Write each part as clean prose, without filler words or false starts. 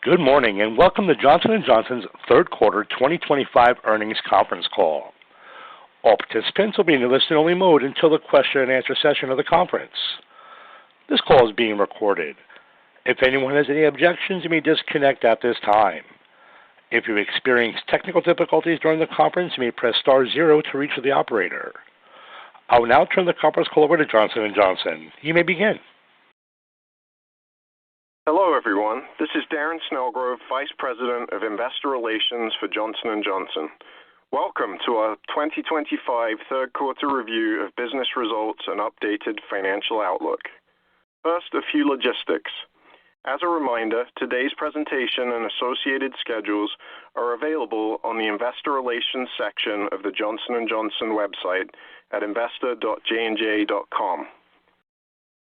Good morning and welcome to Johnson & Johnson's third quarter 2025 earnings conference call. All participants will be in a listen-only mode until the question-and-answer session of the conference. This call is being recorded. If anyone has any objections, you may disconnect at this time. If you experience technical difficulties during the conference, you may press star zero to reach the operator. I will now turn the conference call over to Johnson & Johnson. You may begin. Hello, everyone. This is Darren Snellgrove, Vice President of Investor Relations for Johnson & Johnson. Welcome to our 2025 third quarter review of business results and updated financial outlook. First, a few logistics. As a reminder, today's presentation and associated schedules are available on the Investor Relations section of the Johnson & Johnson website at investor.jnj.com.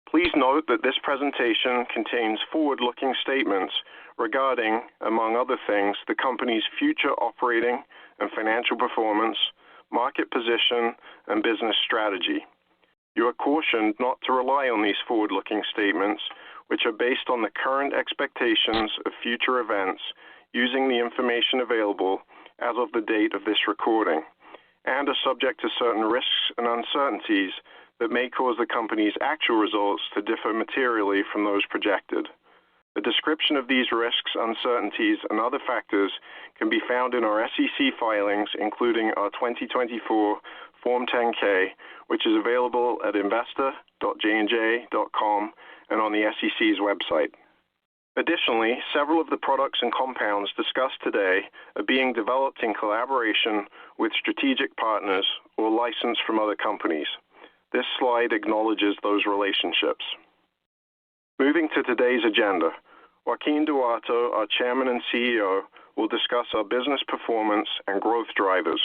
Please note that this presentation contains forward-looking statements regarding, among other things, the company's future operating and financial performance, market position, and business strategy. You are cautioned not to rely on these forward-looking statements, which are based on the current expectations of future events using the information available as of the date of this recording, and are subject to certain risks and uncertainties that may cause the company's actual results to differ materially from those projected. A description of these risks, uncertainties, and other factors can be found in our SEC filings, including our 2024 Form 10-K, which is available at investor.jnj.com and on the SEC's website. Additionally, several of the products and compounds discussed today are being developed in collaboration with strategic partners or licensed from other companies. This slide acknowledges those relationships. Moving to today's agenda, Joaquin Duato, our Chairman and CEO, will discuss our business performance and growth drivers.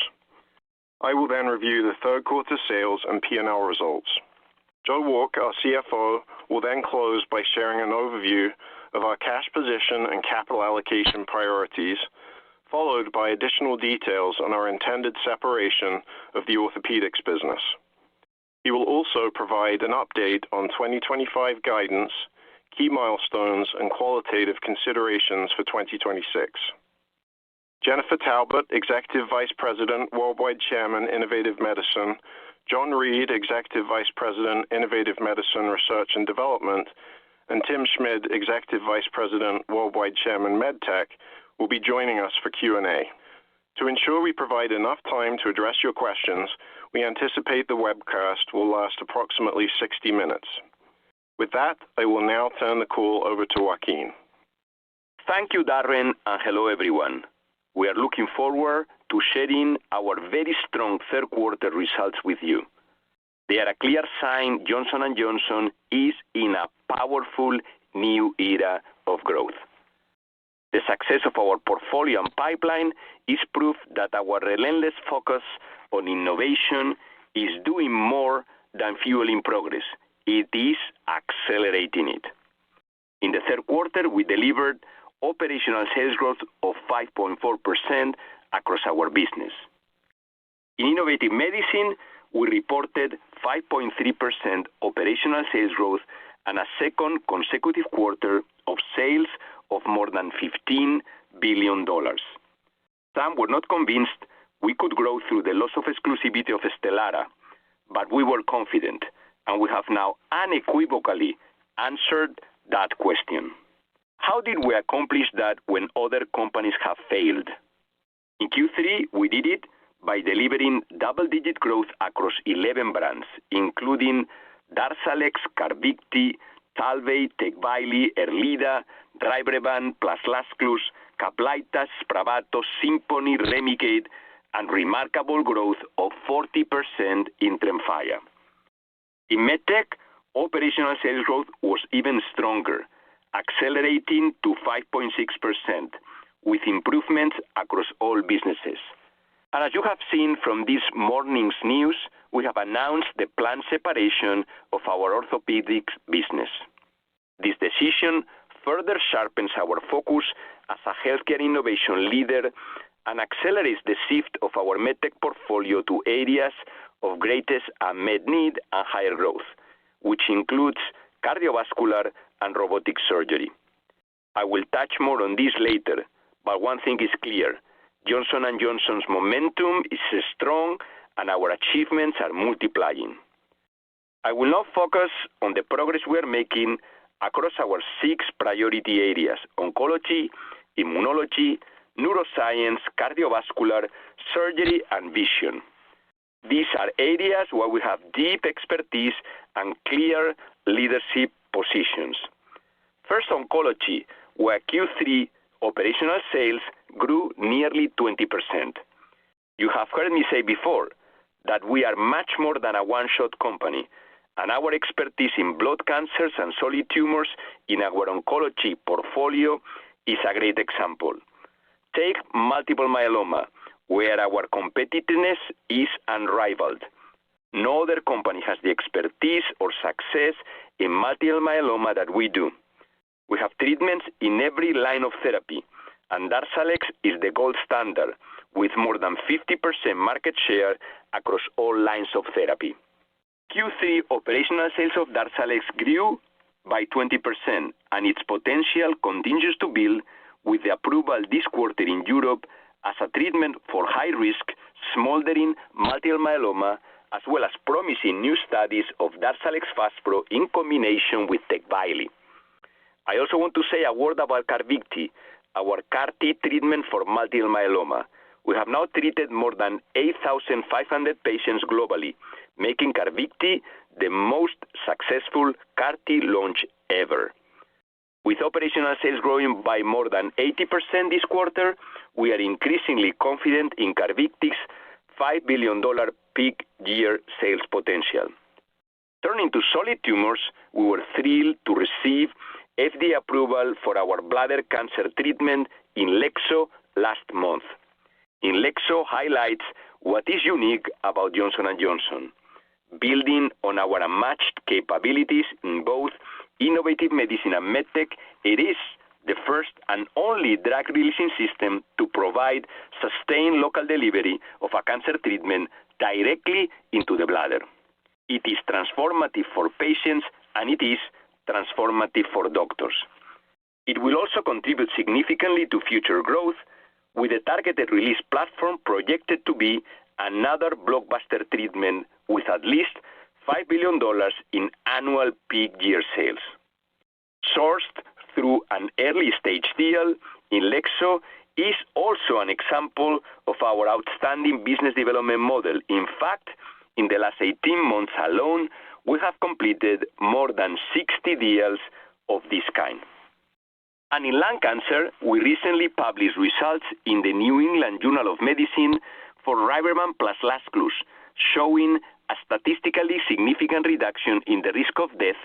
I will then review the third quarter sales and P&L results. Joe Wolk, our CFO, will then close by sharing an overview of our cash position and capital allocation priorities, followed by additional details on our intended separation of the orthopedics business. He will also provide an update on 2025 guidance, key milestones, and qualitative considerations for 2026. Jennifer Talbot, Executive Vice President, Worldwide Chairman, Innovative Medicine, John Reed, Executive Vice President, Innovative Medicine, Research and Development, and Tim Schmid, Executive Vice President, Worldwide Chairman, MedTech, will be joining us for Q&A. To ensure we provide enough time to address your questions, we anticipate the webcast will last approximately 60 minutes. With that, I will now turn the call over to Joaquin. Thank you, Darren, and hello, everyone. We are looking forward to sharing our very strong third quarter results with you. They are a clear sign Johnson & Johnson is in a powerful new era of growth. The success of our portfolio and pipeline is proof that our relentless focus on innovation is doing more than fueling progress. It is accelerating it. In the third quarter, we delivered operational sales growth of 5.4% across our business. In innovative medicine, we reported 5.3% operational sales growth and a second consecutive quarter of sales of more than $15 billion. Some were not convinced we could grow through the loss of exclusivity of Stelara, but we were confident, and we have now unequivocally answered that question. How did we accomplish that when other companies have failed? In Q3, we did it by delivering double-digit growth across 11 brands, including Darzalex, Carvykti, Talvey, Tecvayli, Erleada, Rybrevant, Plaslasclus, Caplyta, Spravato, Simponi, Remicade, and remarkable growth of 40% in Tremfya. In MedTech, operational sales growth was even stronger, accelerating to 5.6%, with improvements across all businesses. And as you have seen from this morning's news, we have announced the planned separation of our orthopedics business. This decision further sharpens our focus as a healthcare innovation leader and accelerates the shift of our MedTech portfolio to areas of greatest unmet need and higher growth, which includes cardiovascular and robotic surgery. I will touch more on this later, but one thing is clear. Johnson & Johnson's momentum is strong and our achievements are multiplying. I will now focus on the progress we are making across our 6 priority areas: oncology, immunology, neuroscience, cardiovascular, surgery, and vision. These are areas where we have deep expertise and clear leadership positions. First, oncology, where Q3 operational sales grew nearly 20%. You have heard me say before that we are much more than a one-shot company, and our expertise in blood cancers and solid tumors in our oncology portfolio is a great example. Take multiple myeloma, where our competitiveness is unrivaled. No other company has the expertise or success in multiple myeloma that we do. We have treatments in every line of therapy, and Darzalex is the gold standard, with more than 50% market share across all lines of therapy. Q3 operational sales of Darzalex grew by 20%, and its potential continues to build with the approval this quarter in Europe as a treatment for high-risk, smoldering multiple myeloma, as well as promising new studies of Darzalex Faspro in combination with Tecvayli. I also want to say a word about Carvykti, our CAR-T treatment for multiple myeloma. We have now treated more than 8,500 patients globally, making Carvykti the most successful CAR-T launch ever. With operational sales growing by more than 80% this quarter, we are increasingly confident in Carvykti's $5 billion peak year sales potential. Turning to solid tumors, we were thrilled to receive FDA approval for our bladder cancer treatment Inlexzo last month. Inlexzo highlights what is unique about Johnson & Johnson. Building on our unmatched capabilities in both innovative medicine and medtech, it is the first and only drug releasing system to provide sustained local delivery of a cancer treatment directly into the bladder. It is transformative for patients, and it is transformative for doctors. It will also contribute significantly to future growth, with a targeted release platform projected to be another blockbuster treatment with at least $5 billion in annual peak year sales. Sourced through an early-stage deal, Inlexzo is also an example of our outstanding business development model. In fact, in the last 18 months alone, we have completed more than 60 deals of this kind. And in lung cancer, we recently published results in the New England Journal of Medicine for Rybrevant plus Lazcluze, showing a statistically significant reduction in the risk of death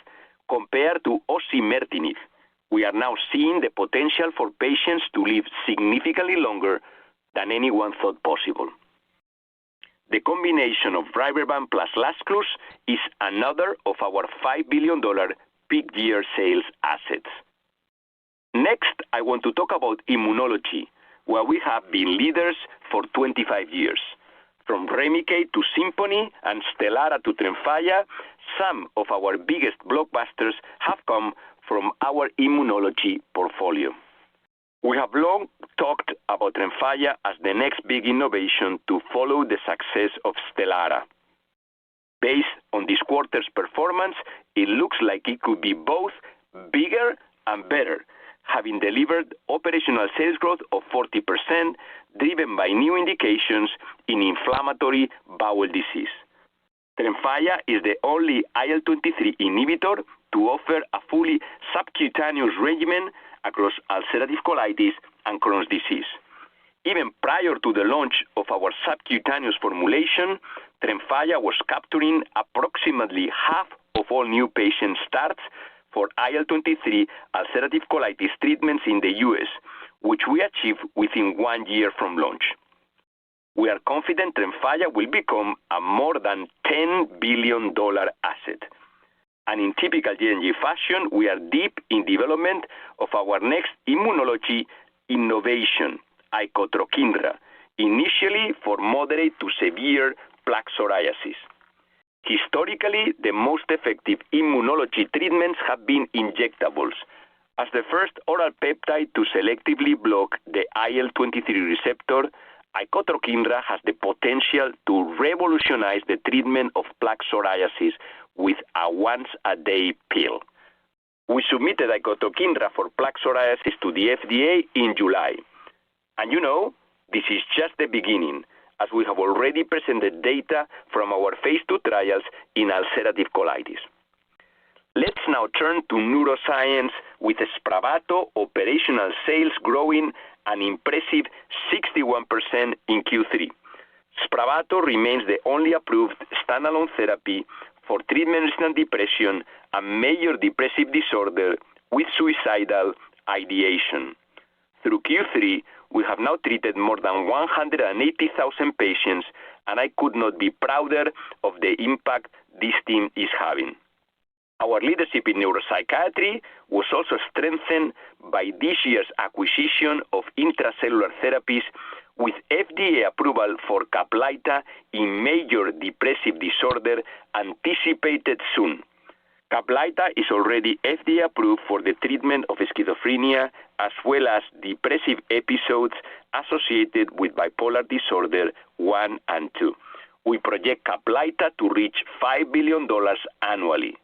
compared to osimertinib. We are now seeing the potential for patients to live significantly longer than anyone thought possible. The combination of Rybrevant plus Lazcluze is another of our $5 billion peak year sales assets. Next, I want to talk about immunology, where we have been leaders for 25 years. From Remicade to Simponi and Stelara to Tremfya, some of our biggest blockbusters have come from our immunology portfolio. We have long talked about Tremfya as the next big innovation to follow the success of Stelara. Based on this quarter's performance, it looks like it could be both bigger and better, having delivered operational sales growth of 40%, driven by new indications in inflammatory bowel disease. Tremfya is the only IL-23 inhibitor to offer a fully subcutaneous regimen across ulcerative colitis and Crohn's disease. Even prior to the launch of our subcutaneous formulation, Tremfya was capturing approximately half of all new patient starts for IL-23 ulcerative colitis treatments in the U.S., which we achieved within 1 year from launch. We are confident Tremfya will become a more than $10 billion asset. And in typical JNJ fashion, we are deep in development of our next immunology innovation, Icotrokinra, initially for moderate to severe plaque psoriasis. Historically, the most effective immunology treatments have been injectables, As the first oral peptide to selectively block the IL-23 receptor, icotrokinra has the potential to revolutionize the treatment of plaque psoriasis with a once-a-day pill. We submitted icotrokinra for plaque psoriasis to the FDA in July. And this is just the beginning, as we have already presented data from our phase 2 trials in ulcerative colitis. Let's now turn to neuroscience with Spravato operational sales growing an impressive 61% in Q3. Spravato remains the only approved standalone therapy for treatment-resistant depression, a major depressive disorder with suicidal ideation. Through Q3, we have now treated more than 180,000 patients, and I could not be prouder of the impact this team is having. Our leadership in neuropsychiatry was also strengthened by this year's acquisition of intracellular therapies with FDA approval for Caplyta in major depressive disorder anticipated soon. Caplyta is already FDA approved for the treatment of schizophrenia as well as depressive episodes associated with bipolar disorder 1 and 2. We project Caplyta to reach $5 billion annually.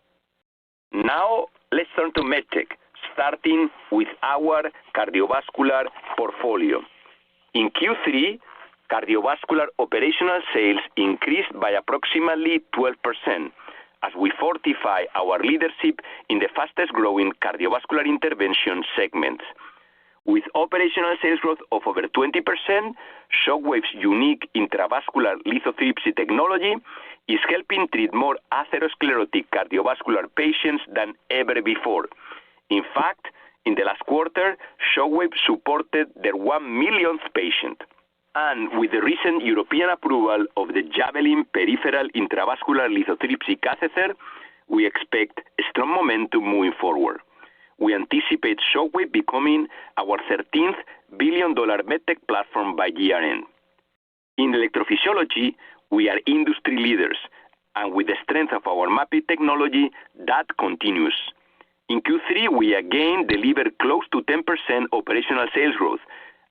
Now, let's turn to MedTech, starting with our cardiovascular portfolio. In Q3, cardiovascular operational sales increased by approximately 12% as we fortify our leadership in the fastest-growing cardiovascular intervention segments. With operational sales growth of over 20%, Shockwave's unique intravascular lithotripsy technology is helping treat more atherosclerotic cardiovascular patients than ever before. In fact, in the last quarter, Shockwave supported their 1 millionth patient. And with the recent European approval of the Javelin peripheral intravascular lithotripsy catheter, we expect strong momentum moving forward. We anticipate Shockwave becoming our 13th billion-dollar medtech platform by year-end. In electrophysiology, we are industry leaders, and with the strength of our mapping technology, that continues. In Q3, we again delivered close to 10% operational sales growth,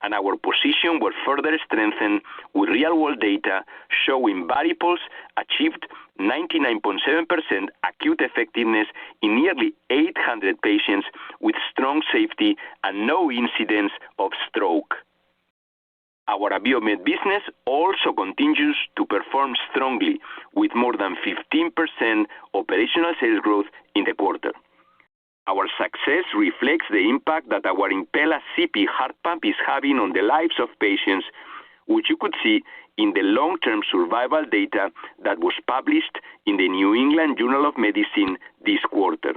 and our position was further strengthened with real-world data showing Varipulse achieved 99.7% acute effectiveness in nearly 800 patients with strong safety and no incidents of stroke. Our Abiomed business also continues to perform strongly with more than 15% operational sales growth in the quarter. Our success reflects the impact that our Impella CP heart pump is having on the lives of patients, which you could see in the long-term survival data that was published in the New England Journal of Medicine this quarter.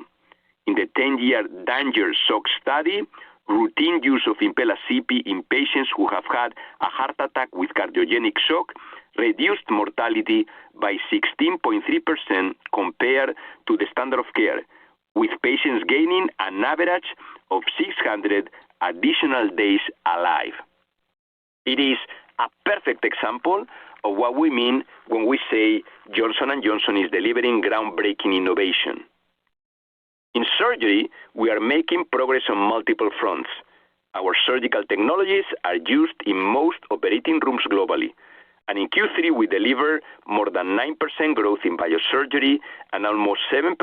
In the 10-year DanGer shock study, routine use of Impella CP in patients who have had a heart attack with cardiogenic shock reduced mortality by 16.3% compared to the standard of care, with patients gaining an average of 600 additional days alive. It is a perfect example of what we mean when we say Johnson & Johnson is delivering groundbreaking innovation. In surgery, we are making progress on multiple fronts. Our surgical technologies are used in most operating rooms globally, and in Q3 we delivered more than 9% growth in biosurgery and almost 7%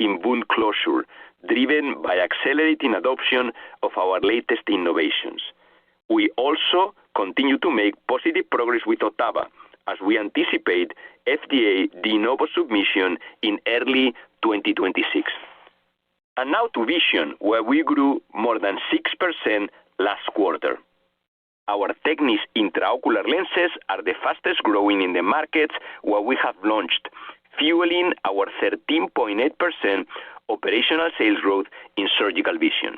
in wound closure, driven by accelerating adoption of our latest innovations. We also continue to make positive progress with Ottava as we anticipate FDA de novo submission in early 2026. And now to vision, where we grew more than 6% last quarter. Our Technis intraocular lenses are the fastest growing in the markets where we have launched, fueling our 13.8% operational sales growth in surgical vision.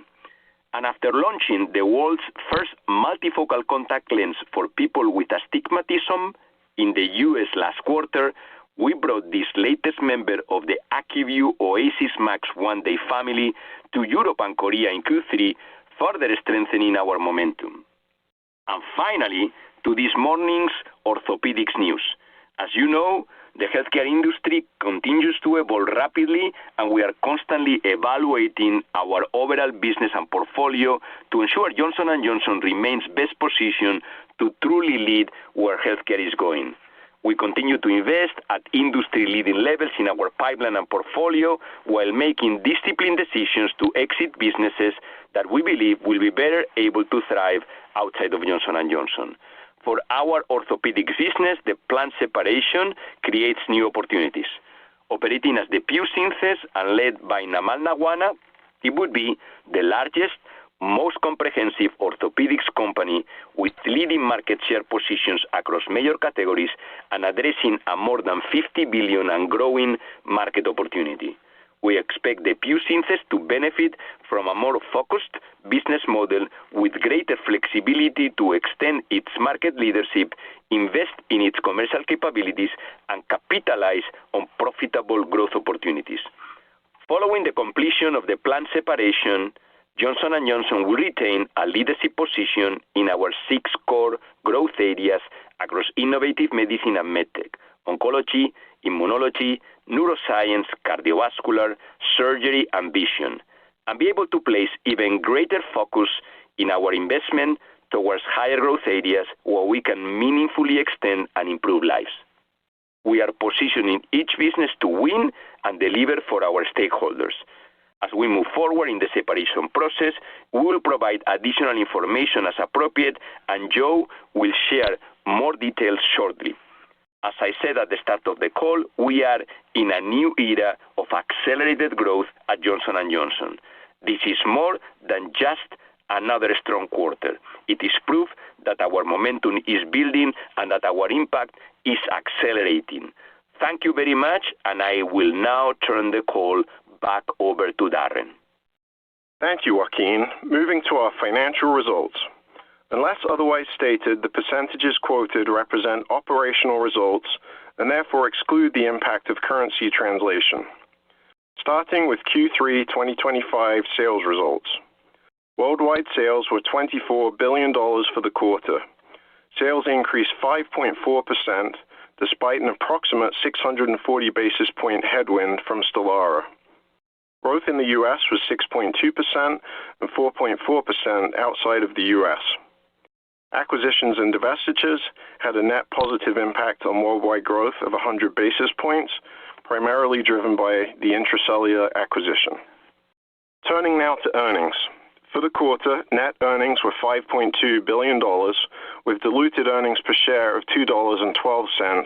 And after launching the world's first multifocal contact lens for people with astigmatism in the US last quarter, we brought this latest member of the AccuView Oasis Max one-day family to Europe and Korea in Q3, further strengthening our momentum. And finally, to this morning's orthopedics news. As you know, The healthcare industry continues to evolve rapidly, and we are constantly evaluating our overall business and portfolio to ensure Johnson & Johnson remains best positioned to truly lead where healthcare is going. We continue to invest at industry-leading levels in our pipeline and portfolio while making disciplined decisions to exit businesses that we believe will be better able to thrive outside of Johnson & Johnson. For our orthopedics business, the planned separation creates new opportunities. Operating as the Pew Synthesis and led by Namal Nawana, it would be the largest, most comprehensive orthopedics company with leading market share positions across major categories and addressing a more than $50 billion and growing market opportunity. We expect the Pew Synthesis to benefit from a more focused business model with greater flexibility to extend its market leadership, invest in its commercial capabilities, and capitalize on profitable growth opportunities. Following the completion of the planned separation, Johnson & Johnson will retain a leadership position in our 6 core growth areas across innovative medicine and medtech, oncology, immunology, neuroscience, cardiovascular, surgery, and vision, and be able to place even greater focus in our investment towards higher growth areas where we can meaningfully extend and improve lives. We are positioning each business to win and deliver for our stakeholders. As we move forward in the separation process, we will provide additional information as appropriate, and Joe will share more details shortly. As I said at the start of the call, we are in a new era of accelerated growth at Johnson & Johnson. This is more than just another strong quarter. It is proof that our momentum is building and that our impact is accelerating. Thank you very much, and I will now turn the call back over to Darren. Thank you, Joaquin. Moving to our financial results. Unless otherwise stated, the percentages quoted represent operational results and therefore exclude the impact of currency translation. Starting with Q3 2025 sales results. Worldwide sales were $24 billion for the quarter. Sales increased 5.4% despite an approximate 640 basis point headwind from Stelara. Growth in the U.S. was 6.2% and 4.4% outside of the U.S. Acquisitions and divestitures had a net positive impact on worldwide growth of 100 basis points, primarily driven by the Intra-Cellular acquisition. Turning now to earnings. For the quarter, net earnings were $5.2 billion, with diluted earnings per share of $2.12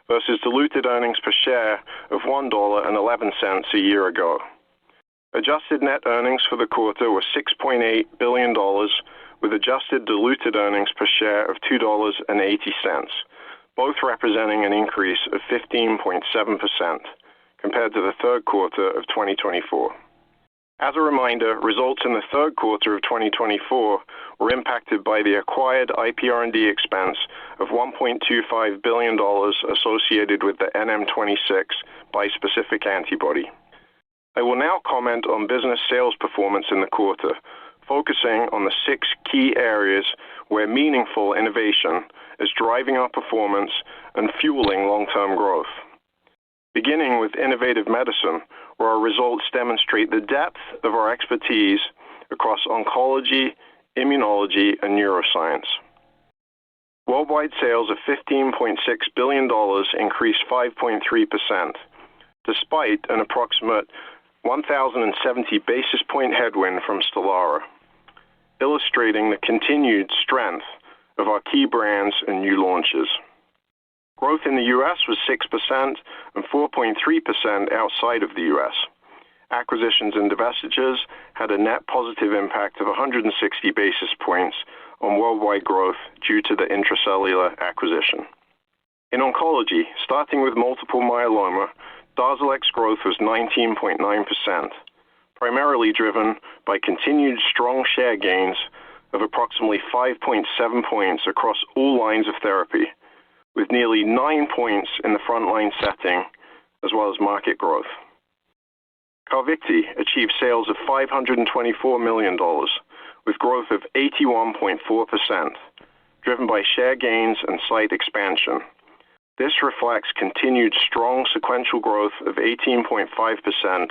versus diluted earnings per share of $1.11 a year ago. Adjusted net earnings for the quarter were $6.8 billion, with adjusted diluted earnings per share of $2.80, both representing an increase of 15.7% compared to the third quarter of 2024. As a reminder, results in the third quarter of 2024 were impacted by the acquired IPR&D expense of $1.25 billion associated with the NM26 bispecific antibody. I will now comment on business sales performance in the quarter, focusing on the 6 key areas where meaningful innovation is driving our performance and fueling long-term growth. Beginning with innovative medicine, where our results demonstrate the depth of our expertise across oncology, immunology, and neuroscience. Worldwide sales of $15.6 billion increased 5.3%, despite an approximate 1,070 basis point headwind from Stelara, illustrating the continued strength of our key brands and new launches. Growth in the U.S. was 6% and 4.3% outside of the U.S. Acquisitions and divestitures had a net positive impact of 160 basis points on worldwide growth due to the Intra-Cellular acquisition. In oncology, starting with multiple myeloma, Darzalex growth was 19.9%, primarily driven by continued strong share gains of approximately 5.7 points across all lines of therapy, with nearly 9 points in the frontline setting, as well as market growth. Carvykti achieved sales of $524 million, with growth of 81.4%, driven by share gains and site expansion. This reflects continued strong sequential growth of 18.5%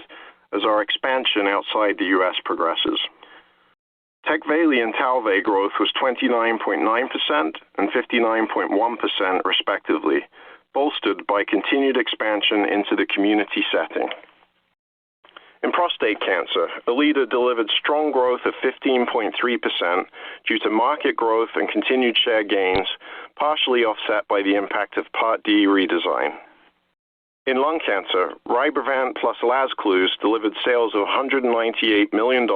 as our expansion outside the U.S. progresses. Tecvayli and Talvey growth was 29.9% and 59.1% respectively, bolstered by continued expansion into the community setting. In prostate cancer, Alida delivered strong growth of 15.3% due to market growth and continued share gains, partially offset by the impact of Part D redesign. In lung cancer, Rybrevant plus Lazcluze delivered sales of $198 million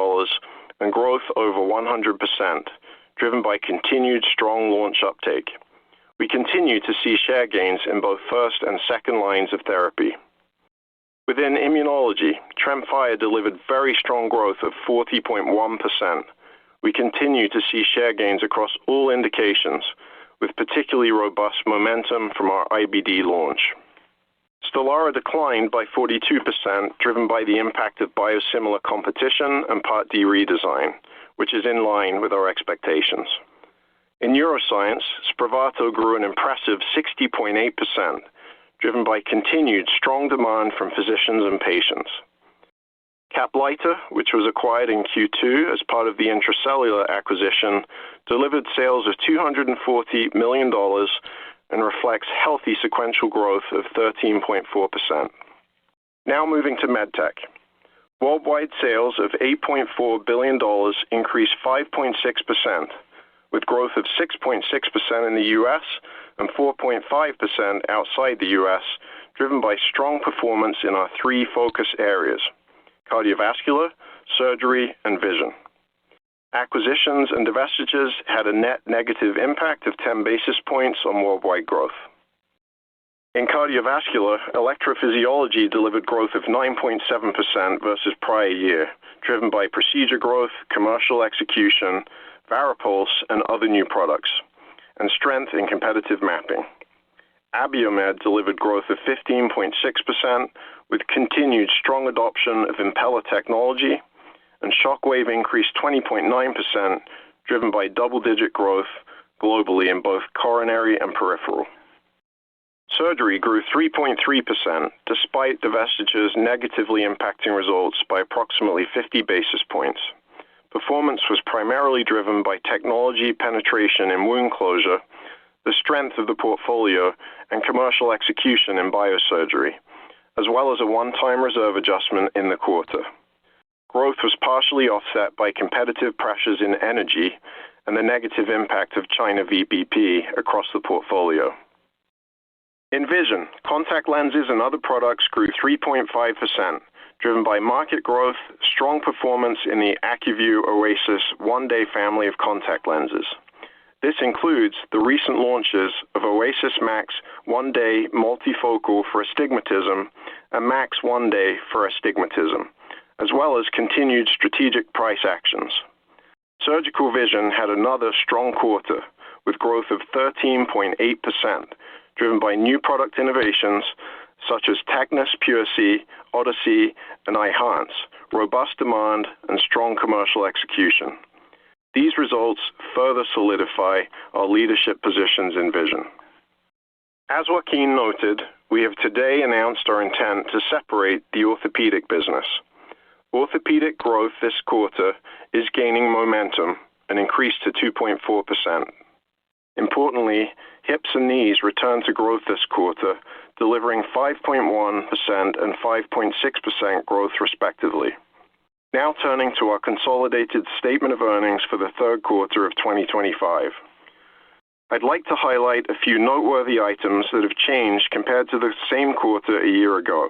and growth over 100%, driven by continued strong launch uptake. We continue to see share gains in both first and second lines of therapy. Within immunology, Tremfya delivered very strong growth of 40.1%. We continue to see share gains across all indications, with particularly robust momentum from our IBD launch. Stelara declined by 42%, driven by the impact of biosimilar competition and Part D redesign, which is in line with our expectations. In neuroscience, Spravato grew an impressive 60.8%, driven by continued strong demand from physicians and patients. Caplyta, which was acquired in Q2 as part of the Intra-Cellular acquisition, delivered sales of $240 million and reflects healthy sequential growth of 13.4%. Now moving to MedTech. Worldwide sales of $8.4 billion increased 5.6%, with growth of 6.6% in the U.S. and 4.5% outside the U.S., driven by strong performance in our three focus areas: cardiovascular, surgery, and vision. Acquisitions and divestitures had a net negative impact of 10 basis points on worldwide growth. In cardiovascular, electrophysiology delivered growth of 9.7% versus prior year, driven by procedure growth, commercial execution, Varipulse, and other new products, and strength in competitive mapping. Abiomed delivered growth of 15.6%, with continued strong adoption of Impella technology, and Shockwave increased 20.9%, driven by double-digit growth globally in both coronary and peripheral. Surgery grew 3.3%, despite divestitures negatively impacting results by approximately 50 basis points. Performance was primarily driven by technology penetration in wound closure, the strength of the portfolio, and commercial execution in biosurgery, as well as a one-time reserve adjustment in the quarter. Growth was partially offset by competitive pressures in energy and the negative impact of China VBP across the portfolio. In vision, contact lenses and other products grew 3.5%, driven by market growth, strong performance in the AccuView Oasis one-day family of contact lenses. This includes the recent launches of Oasis Max one-day multifocal for astigmatism and Max one-day for astigmatism, as well as continued strategic price actions. Surgical vision had another strong quarter, with growth of 13.8%, driven by new product innovations such as Tecnis PureC, Odyssey, and iHance, robust demand, and strong commercial execution. These results further solidify our leadership positions in vision. As Joaquin noted, we have today announced our intent to separate the orthopedic business. Orthopedic growth this quarter is gaining momentum and increased to 2.4%. Importantly, hips and knees returned to growth this quarter, delivering 5.1% and 5.6% growth respectively. Now turning to our consolidated statement of earnings for the third quarter of 2025. I'd like to highlight a few noteworthy items that have changed compared to the same quarter a year ago.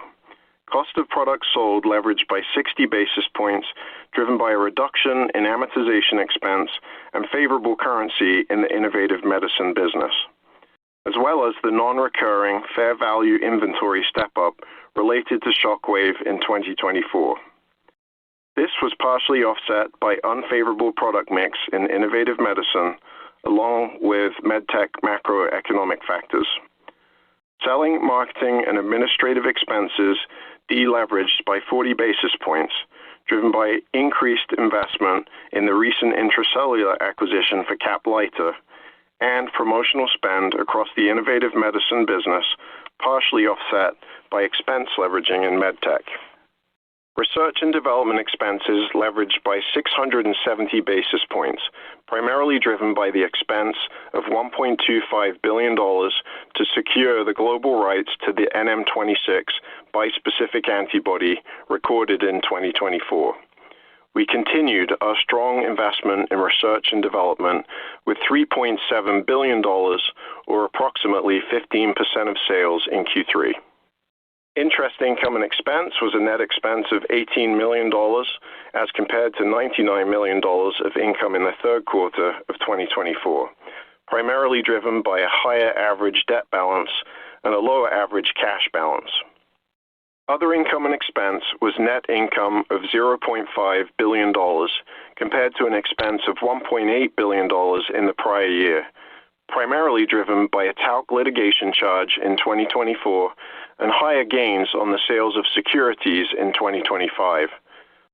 Cost of products sold leveraged by 60 basis points, driven by a reduction in amortization expense and favorable currency in the innovative medicine business, as well as the non-recurring fair value inventory step-up related to Shockwave in 2024. This was partially offset by unfavorable product mix in innovative medicine, along with MedTech macroeconomic factors. Selling, marketing, and administrative expenses deleveraged by 40 basis points, driven by increased investment in the recent Intra-Cellular acquisition for Caplyta and promotional spend across the innovative medicine business, partially offset by expense leveraging in MedTech. Research and development expenses leveraged by 670 basis points, primarily driven by the expense of $1.25 billion to secure the global rights to the NM26 bispecific antibody recorded in 2024. We continued our strong investment in research and development with $3.7 billion, or approximately 15% of sales in Q3. Interest income and expense was a net expense of $18 million as compared to $99 million of income in the third quarter of 2024, primarily driven by a higher average debt balance and a lower average cash balance. Other income and expense was net income of $0.5 billion compared to an expense of $1.8 billion in the prior year, primarily driven by a talc litigation charge in 2024 and higher gains on the sales of securities in 2025,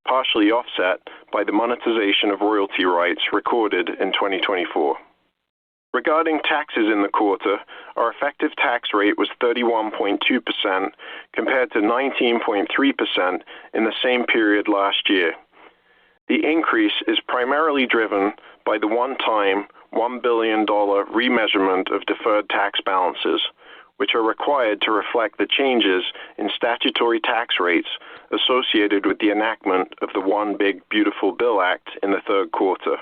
partially offset by the monetization of royalty rights recorded in 2024. Regarding taxes in the quarter, our effective tax rate was 31.2% compared to 19.3% in the same period last year. The increase is primarily driven by the one-time $1 billion remeasurement of deferred tax balances, which are required to reflect the changes in statutory tax rates associated with the enactment of the One Big Beautiful Bill Act in the third quarter.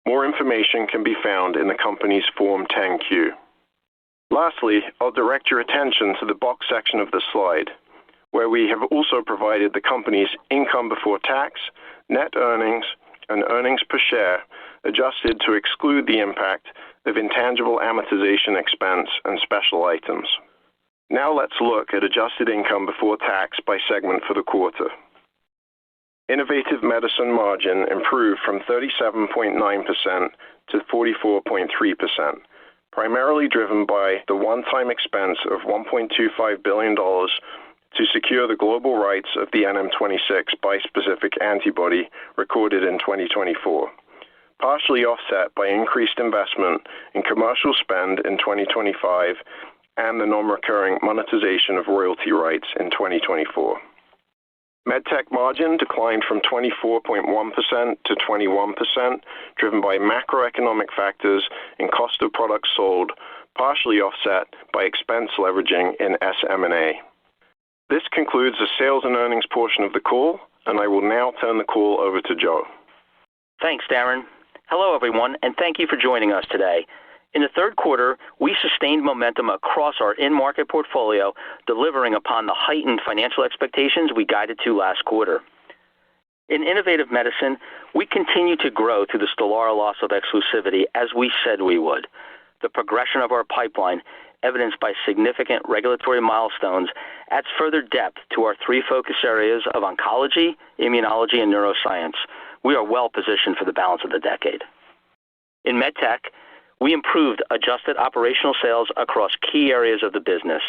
More information can be found in the company's Form 10-Q. Lastly, I'll direct your attention to the box section of the slide, where we have also provided the company's income before tax, net earnings, and earnings per share adjusted to exclude the impact of intangible amortization expense and special items. Now let's look at adjusted income before tax by segment for the quarter. Innovative medicine margin improved from 37.9% to 44.3%, primarily driven by the one-time expense of $1.25 billion to secure the global rights of the NM26 bispecific antibody recorded in 2024, partially offset by increased investment in commercial spend in 2025 and the non-recurring monetization of royalty rights in 2024. MedTech margin declined from 24.1% to 21%, driven by macroeconomic factors in cost of products sold, partially offset by expense leveraging in SM&A. This concludes the sales and earnings portion of the call, and I will now turn the call over to Joe. Thanks, Darren. Hello, everyone, and thank you for joining us today. In the third quarter, we sustained momentum across our in-market portfolio, delivering upon the heightened financial expectations we guided to last quarter. In innovative medicine, we continue to grow through the Stelara loss of exclusivity as we said we would. The progression of our pipeline, evidenced by significant regulatory milestones, adds further depth to our three focus areas of oncology, immunology, and neuroscience. We are well positioned for the balance of the decade. In MedTech, we improved adjusted operational sales across key areas of the business.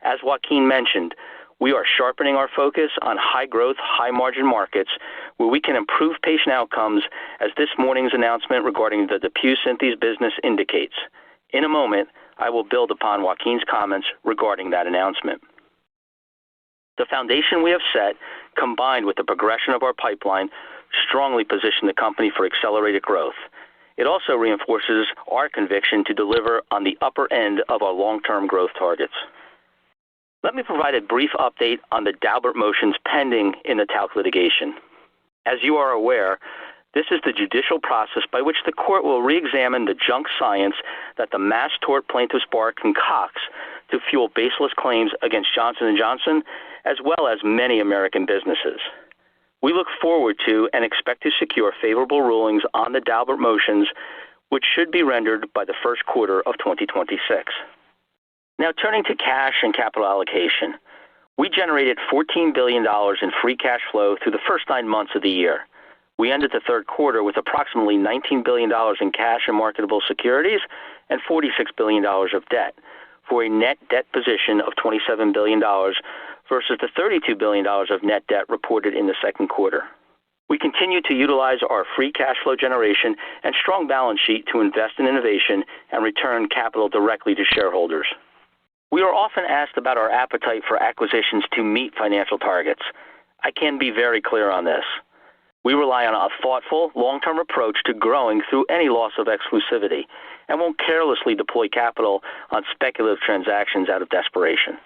As Joaquin mentioned, we are sharpening our focus on high-growth, high-margin markets where we can improve patient outcomes, as this morning's announcement regarding the DePuy Synthes business indicates. In a moment, I will build upon Joaquin's comments regarding that announcement. The foundation we have set, combined with the progression of our pipeline, strongly position the company for accelerated growth. It also reinforces our conviction to deliver on the upper end of our long-term growth targets. Let me provide a brief update on the Daubert motions pending in the talc litigation. As you are aware, this is the judicial process by which the court will re-examine the junk science that the mass tort plaintiffs bar concocts to fuel baseless claims against Johnson & Johnson, as well as many American businesses. We look forward to and expect to secure favorable rulings on the Daubert motions, which should be rendered by the first quarter of 2026. Now turning to cash and capital allocation. We generated $14 billion in free cash flow through the first 9 months of the year. We ended the third quarter with approximately $19 billion in cash and marketable securities and $46 billion of debt, for a net debt position of $27 billion versus the $32 billion of net debt reported in the second quarter. We continue to utilize our free cash flow generation and strong balance sheet to invest in innovation and return capital directly to shareholders. We are often asked about our appetite for acquisitions to meet financial targets. I can be very clear on this. We rely on a thoughtful, long-term approach to growing through any loss of exclusivity and won't carelessly deploy capital on speculative transactions out of desperation.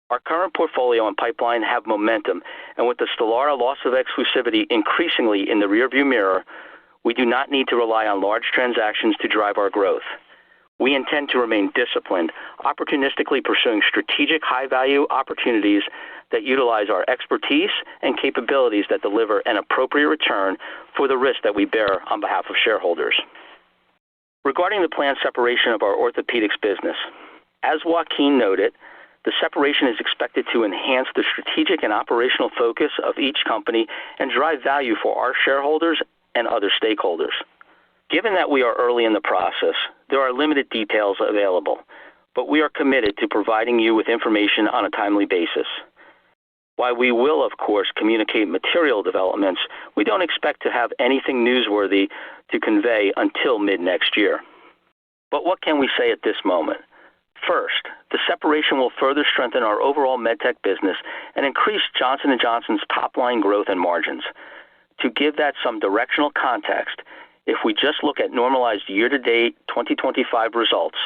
Our current portfolio and pipeline have momentum, and with the Stelara loss of exclusivity increasingly in the rearview mirror, we do not need to rely on large transactions to drive our growth. We intend to remain disciplined, opportunistically pursuing strategic high-value opportunities that utilize our expertise and capabilities that deliver an appropriate return for the risk that we bear on behalf of shareholders. Regarding the planned separation of our orthopedics business, as Joaquin noted, the separation is expected to enhance the strategic and operational focus of each company and drive value for our shareholders and other stakeholders. Given that we are early in the process, there are limited details available, but we are committed to providing you with information on a timely basis. While we will, of course, communicate material developments, we don't expect to have anything newsworthy to convey until mid-next year. But what can we say at this moment? First, the separation will further strengthen our overall medtech business and increase Johnson & Johnson's top-line growth and margins. To give that some directional context, if we just look at normalized year-to-date 2025 results,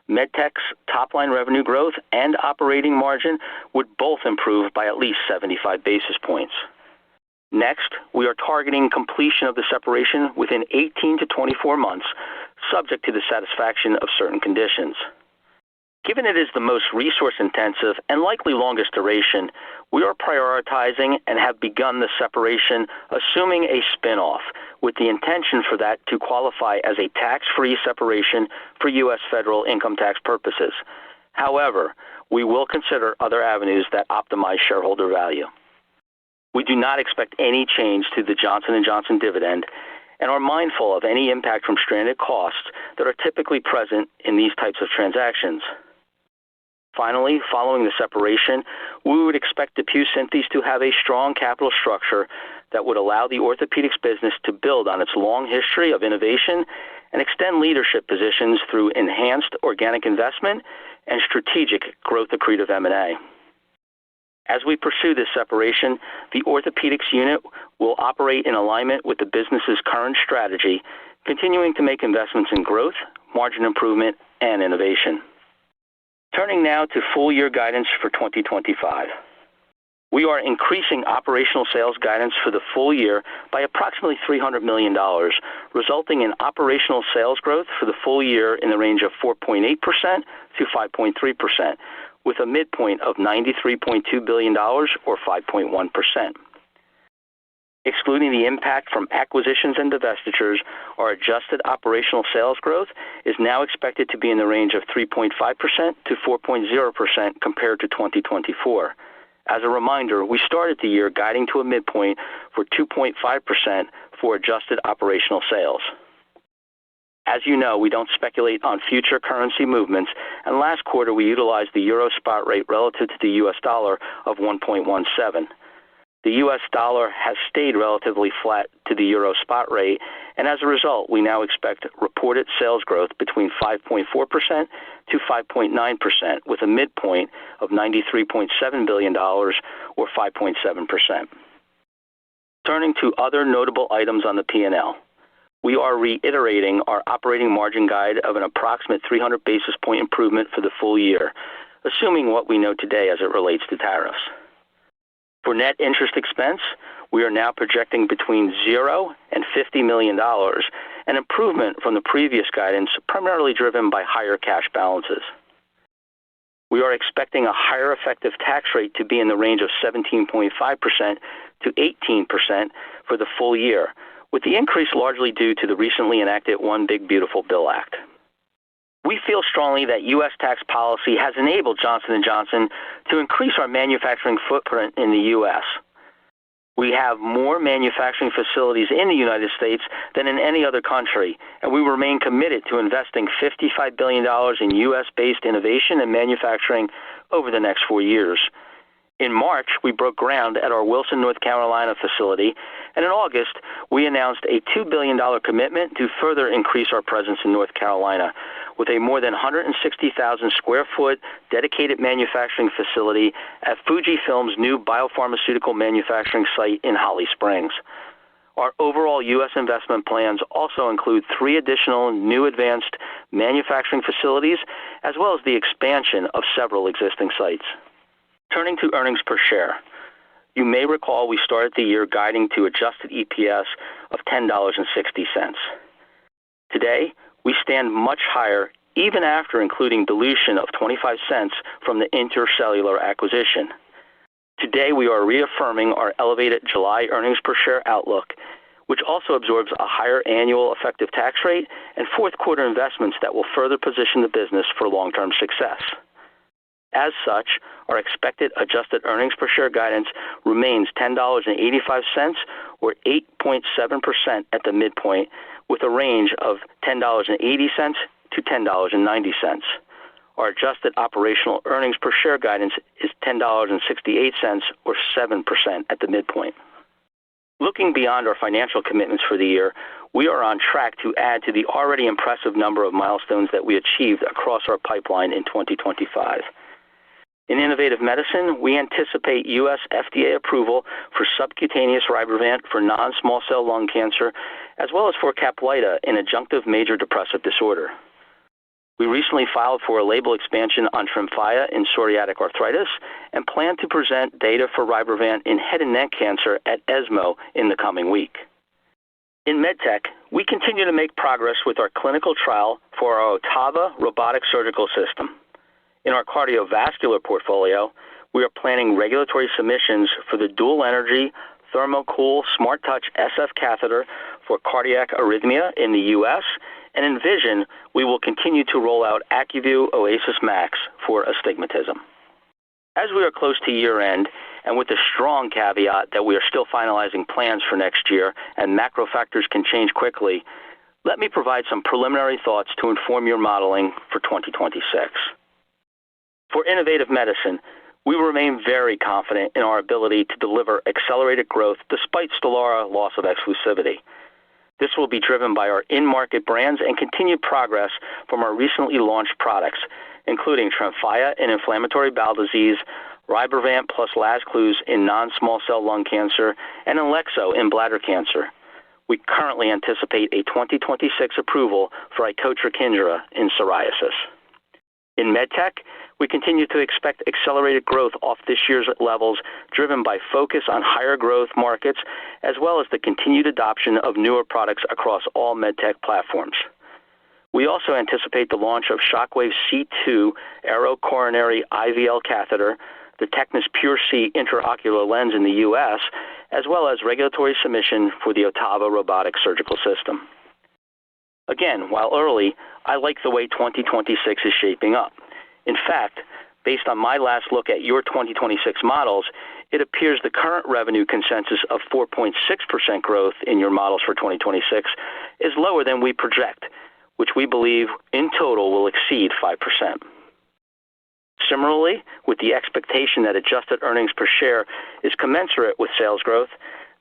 medtech's top-line revenue growth and operating margin would both improve by at least 75 basis points. Next, we are targeting completion of the separation within 18 to 24 months, subject to the satisfaction of certain conditions. Given it is the most resource-intensive and likely longest duration, we are prioritizing and have begun the separation assuming a spin-off, with the intention for that to qualify as a tax-free separation for U.S. federal income tax purposes. However, we will consider other avenues that optimize shareholder value. We do not expect any change to the Johnson & Johnson dividend and are mindful of any impact from stranded costs that are typically present in these types of transactions. Finally, following the separation, we would expect DePuy Synthes to have a strong capital structure that would allow the orthopedics business to build on its long history of innovation and extend leadership positions through enhanced organic investment and strategic growth accretive M&A. As we pursue this separation, the orthopedics unit will operate in alignment with the business's current strategy, continuing to make investments in growth, margin improvement, and innovation. Turning now to full-year guidance for 2025. We are increasing operational sales guidance for the full year by approximately $300 million, resulting in operational sales growth for the full year in the range of 4.8% to 5.3%, with a midpoint of $93.2 billion or 5.1%. Excluding the impact from acquisitions and divestitures, our adjusted operational sales growth is now expected to be in the range of 3.5% to 4.0% compared to 2024. As a reminder, we started the year guiding to a midpoint for 2.5% for adjusted operational sales. As you know, we don't speculate on future currency movements, and last quarter we utilized the euro spot rate relative to the U.S. dollar of 1.17. The U.S. dollar has stayed relatively flat to the euro spot rate, and as a result, we now expect reported sales growth between 5.4% to 5.9%, with a midpoint of $93.7 billion or 5.7%. Turning to other notable items on the P&L, we are reiterating our operating margin guide of an approximate 300 basis point improvement for the full year, assuming what we know today as it relates to tariffs. For net interest expense, we are now projecting between $0 and $50 million, an improvement from the previous guidance primarily driven by higher cash balances. We are expecting a higher effective tax rate to be in the range of 17.5% to 18% for the full year, with the increase largely due to the recently enacted One Big Beautiful Bill Act. We feel strongly that U.S. tax policy has enabled Johnson & Johnson to increase our manufacturing footprint in the U.S. We have more manufacturing facilities in the United States than in any other country, and we remain committed to investing $55 billion in U.S.-based innovation and manufacturing over the next 4 years. In March, we broke ground at our Wilson, North Carolina facility, and in August, we announced a $2 billion commitment to further increase our presence in North Carolina with a more than 160,000 square foot dedicated manufacturing facility at Fujifilm's new biopharmaceutical manufacturing site in Holly Springs. Our overall U.S. investment plans also include 3 additional new advanced manufacturing facilities, as well as the expansion of several existing sites. Turning to earnings per share, you may recall we started the year guiding to adjusted EPS of $10.60. Today, we stand much higher even after including dilution of 25 cents from the Intercellular acquisition. Today, we are reaffirming our elevated July earnings per share outlook, which also absorbs a higher annual effective tax rate and fourth quarter investments that will further position the business for long-term success. As such, our expected adjusted earnings per share guidance remains $10.85 or 8.7% at the midpoint, with a range of $10.80 to $10.90. Our adjusted operational earnings per share guidance is $10.68 or 7% at the midpoint. Looking beyond our financial commitments for the year, we are on track to add to the already impressive number of milestones that we achieved across our pipeline in 2025. In innovative medicine, we anticipate U.S. FDA approval for subcutaneous Rybrevant for non-small cell lung cancer, as well as for Caplyta in adjunctive major depressive disorder. We recently filed for a label expansion on Tremfya in psoriatic arthritis and plan to present data for Rybrevant in head and neck cancer at ESMO in the coming week. In MedTech, we continue to make progress with our clinical trial for our Ottava robotic surgical system. In our cardiovascular portfolio, we are planning regulatory submissions for the dual energy ThermoCool SmartTouch SF catheter for cardiac arrhythmia in the U.S., and in vision, we will continue to roll out AccuView Oasis Max for astigmatism. As we are close to year-end, and with the strong caveat that we are still finalizing plans for next year and macro factors can change quickly, let me provide some preliminary thoughts to inform your modeling for 2026. For innovative medicine, we remain very confident in our ability to deliver accelerated growth despite Stelara loss of exclusivity. This will be driven by our in-market brands and continued progress from our recently launched products, including Tremfya in inflammatory bowel disease, Rybrevant plus Lazcluze in non-small cell lung cancer, and Inlexzo in bladder cancer. We currently anticipate a 2026 approval for Icotrokinra in psoriasis. In MedTech, we continue to expect accelerated growth off this year's levels, driven by focus on higher growth markets, as well as the continued adoption of newer products across all MedTech platforms. We also anticipate the launch of Shockwave C2 Aero Coronary IVL catheter, the Technis Pure C intraocular lens in the U.S., as well as regulatory submission for the Ottava robotic surgical system. Again, while early, I like the way 2026 is shaping up. In fact, based on my last look at your 2026 models, it appears the current revenue consensus of 4.6% growth in your models for 2026 is lower than we project, which we believe in total will exceed 5%. Similarly, with the expectation that adjusted earnings per share is commensurate with sales growth,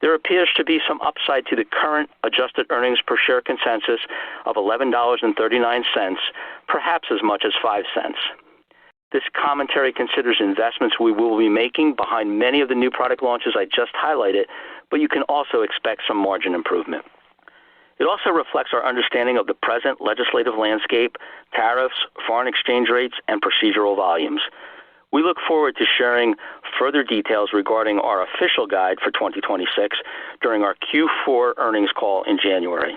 there appears to be some upside to the current adjusted earnings per share consensus of $11.39, perhaps as much as 5 cents. This commentary considers investments we will be making behind many of the new product launches I just highlighted, but you can also expect some margin improvement. It also reflects our understanding of the present legislative landscape, tariffs, foreign exchange rates, and procedural volumes. We look forward to sharing further details regarding our official guide for 2026 during our Q4 earnings call in January.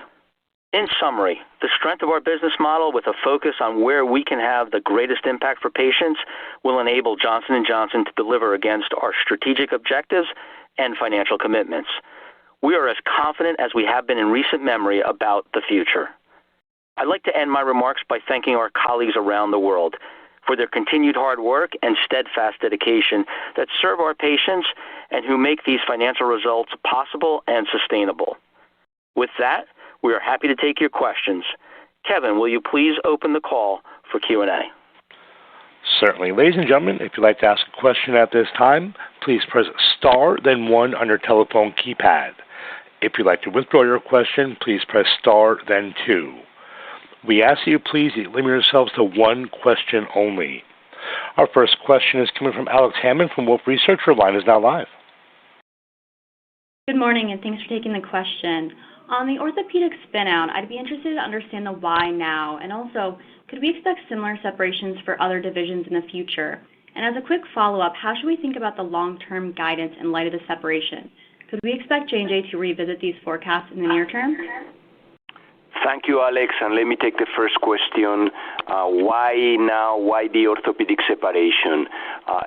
In summary, the strength of our business model with a focus on where we can have the greatest impact for patients will enable Johnson & Johnson to deliver against our strategic objectives and financial commitments. We are as confident as we have been in recent memory about the future. I'd like to end my remarks by thanking our colleagues around the world for their continued hard work and steadfast dedication that serve our patients and who make these financial results possible and sustainable. With that, we are happy to take your questions. Kevin, will you please open the call for Q&A? Certainly. Ladies and gentlemen, if you'd like to ask a question at this time, please press star, then 1 on your telephone keypad. If you'd like to withdraw your question, please press star, then 2. We ask that you please limit yourselves to one question only. Our first question is coming from Alex Hammond from Wolfe Research. Your line is now live. Good morning, and thanks for taking the question. On the orthopedic spin-out, I'd be interested to understand the why now, and also, could we expect similar separations for other divisions in the future? And as a quick follow-up, how should we think about the long-term guidance in light of the separation? Could we expect J&J to revisit these forecasts in the near term? Thank you, Alex. And let me take the first question. Why now? Why the orthopedic separation?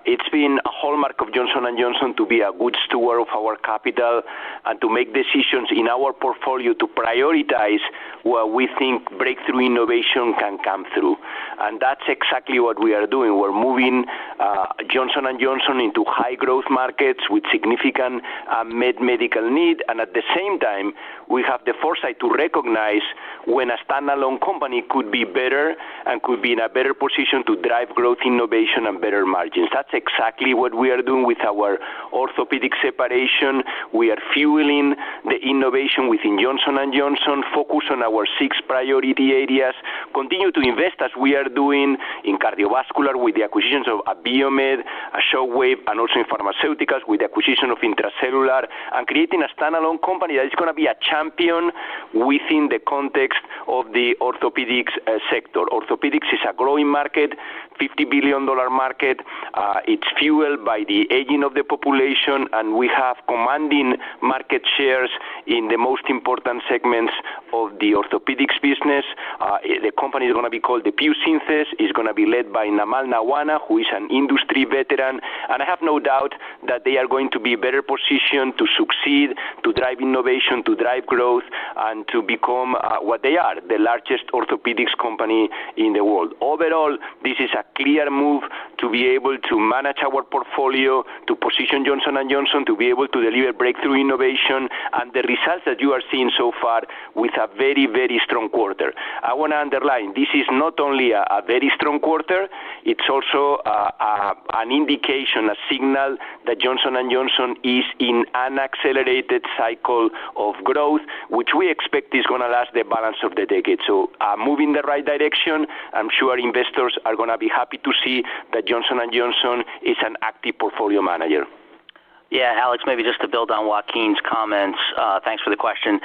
It's been a hallmark of Johnson & Johnson to be a good steward of our capital and to make decisions in our portfolio to prioritize where we think breakthrough innovation can come through. And that's exactly what we are doing. We're moving Johnson & Johnson into high-growth markets with significant medical need. And at the same time, we have the foresight to recognize when a standalone company could be better and could be in a better position to drive growth, innovation, and better margins. That's exactly what we are doing with our orthopedic separation. We are fueling the innovation within Johnson & Johnson, focus on our 6 priority areas, continue to invest as we are doing in cardiovascular with the acquisitions of Abiomed, Shockwave, and also in pharmaceuticals with the acquisition of Intracellular, and creating a standalone company that is going to be a champion within the context of the orthopedics sector. Orthopedics is a growing market, $50 billion market. It's fueled by the aging of the population, and we have commanding market shares in the most important segments of the orthopedics business. The company is going to be called the Pew Synthes. It's going to be led by Namal Nawana, who is an industry veteran, and I have no doubt that they are going to be better positioned to succeed, to drive innovation, to drive growth, and to become what they are, the largest orthopedics company in the world. Overall, this is a clear move to be able to manage our portfolio, to position Johnson & Johnson, to be able to deliver breakthrough innovation, and the results that you are seeing so far with a very, very strong quarter. I want to underline, this is not only a very strong quarter, it's also an indication, a signal that Johnson & Johnson is in an accelerated cycle of growth, which we expect is going to last the balance of the decade. So moving in the right direction. I'm sure investors are going to be happy to see that Johnson & Johnson is an active portfolio manager. Yeah, Alex, maybe just to build on Joaquin's comments, thanks for the question.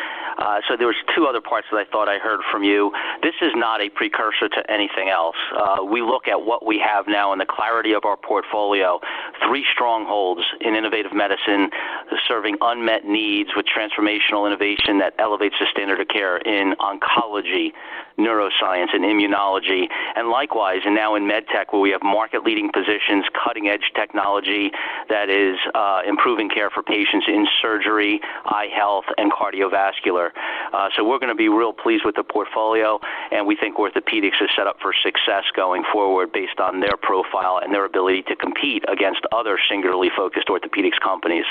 So there was 2 other parts that I thought I heard from you. This is not a precursor to anything else. We look at what we have now and the clarity of our portfolio, 3 strongholds in innovative medicine, serving unmet needs with transformational innovation that elevates the standard of care in oncology, neuroscience, and immunology, and likewise, and now in medtech, where we have market-leading positions, cutting-edge technology that is improving care for patients in surgery, eye health, and cardiovascular. So we're going to be real pleased with the portfolio, and we think orthopedics is set up for success going forward based on their profile and their ability to compete against other singularly focused orthopedics companies.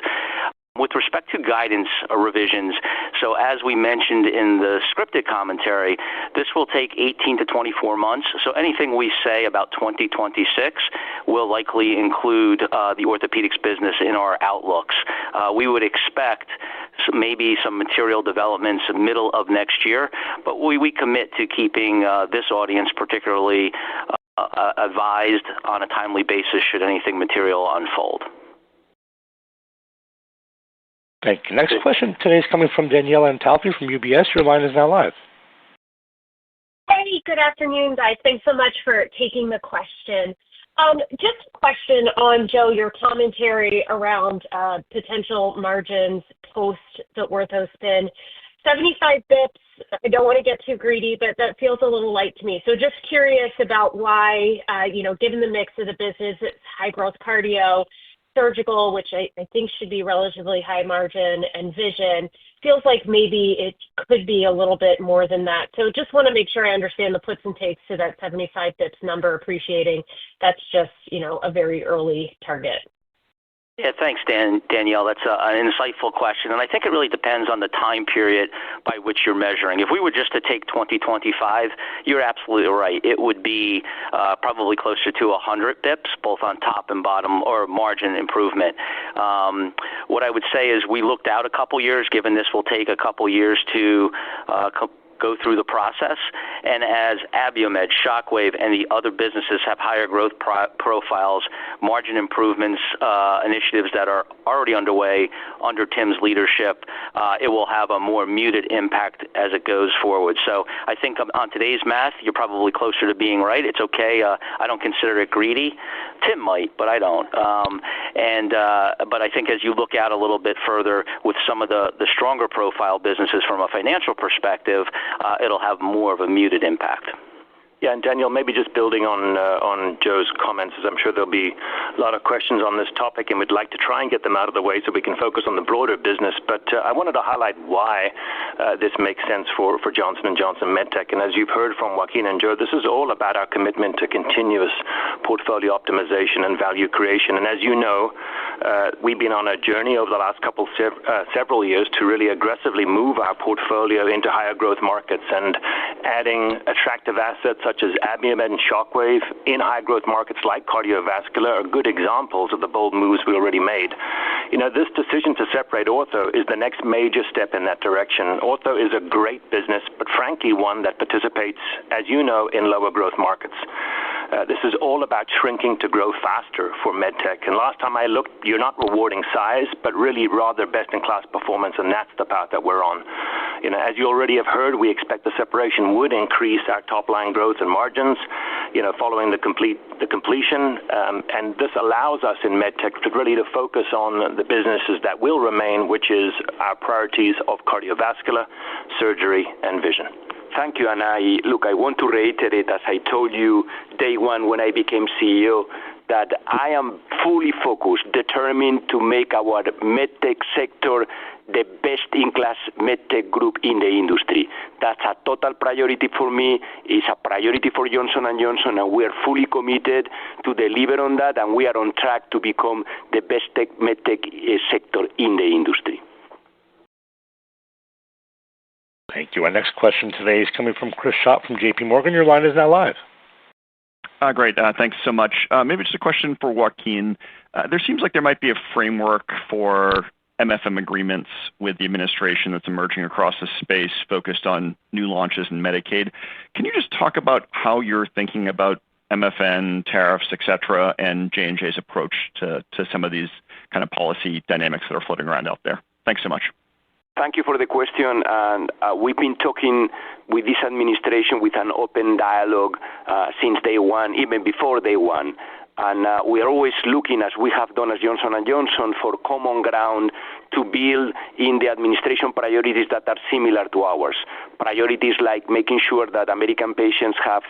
With respect to guidance revisions, so as we mentioned in the scripted commentary, this will take 18 to 24 months. So anything we say about 2026 will likely include the orthopedics business in our outlooks. We would expect maybe some material developments in the middle of next year, but we commit to keeping this audience particularly advised on a timely basis should anything material unfold. Thank you. Next question today is coming from Danielle Antalffy from UBS. Your line is now live. Hey, good afternoon, guys. Thanks so much for taking the question. Just a question on, Joe, your commentary around potential margins post the ortho spin. 75 bips, I don't want to get too greedy, but that feels a little light to me. So just curious about why, given the mix of the business, it's high growth cardio, surgical, which I think should be relatively high margin, and vision, feels like maybe it could be a little bit more than that. So just want to make sure I understand the puts and takes to that 75 bips number, appreciating that's just, a very early target. Yeah, thanks, Danielle. That's an insightful question, and I think it really depends on the time period by which you're measuring. If we were just to take 2025, you're absolutely right. It would be probably closer to 100 bips, both on top and bottom, or margin improvement. What I would say is we looked out a couple years, given this will take a couple years to go through the process. And as Abiomed, Shockwave, and the other businesses have higher growth profiles, margin improvements, initiatives that are already underway under Tim's leadership, it will have a more muted impact as it goes forward. So I think on today's math, you're probably closer to being right. It's okay. I don't consider it greedy. Tim might, but I don't. But I think as you look out a little bit further with some of the stronger profile businesses from a financial perspective, it'll have more of a muted impact. Yeah, and Daniel, maybe just building on Joe's comments, as I'm sure there'll be a lot of questions on this topic, and we'd like to try and get them out of the way so we can focus on the broader business. But I wanted to highlight why this makes sense for Johnson & Johnson MedTech. And as you've heard from Joaquin and Joe, this is all about our commitment to continuous portfolio optimization and value creation. And as you know, we've been on a journey over the last several years to really aggressively move our portfolio into higher growth markets, and adding attractive assets such as Abiomed and Shockwave in high growth markets like cardiovascular are good examples of the bold moves we already made. You know, this decision to separate Ortho is the next major step in that direction. Ortho is a great business, but frankly one that participates, as you know, in lower growth markets. This is all about shrinking to grow faster for MedTech. And last time I looked, you're not rewarding size, but really rather best-in-class performance, and that's the path that we're on. You know, as you already have heard, we expect the separation would increase our top-line growth and margins, following the completion. And this allows us in MedTech to really focus on the businesses that will remain, which is our priorities of cardiovascular, surgery, and vision. Thank you, and I want to reiterate, as I told you day one when I became CEO, that I am fully focused, determined to make our MedTech sector the best-in-class MedTech group in the industry. That's a total priority for me. It's a priority for Johnson & Johnson, and we are fully committed to deliver on that, and we are on track to become the best MedTech sector in the industry. Thank you. Our next question today is coming from Chris Schott from JP Morgan. Your line is now live. Great. Thanks so much. Maybe just a question for Joaquin. There seems like there might be a framework for MFM agreements with the administration that's emerging across the space focused on new launches in Medicaid. Can you just talk about how you're thinking about MFN, tariffs, et cetera, and J&J's approach to some of these kind of policy dynamics that are floating around out there? Thanks so much. Thank you for the question, and we've been talking with this administration with an open dialogue since day one, even before day one. And we are always looking, as we have done as Johnson & Johnson, for common ground to build in the administration priorities that are similar to ours. Priorities like making sure that American patients have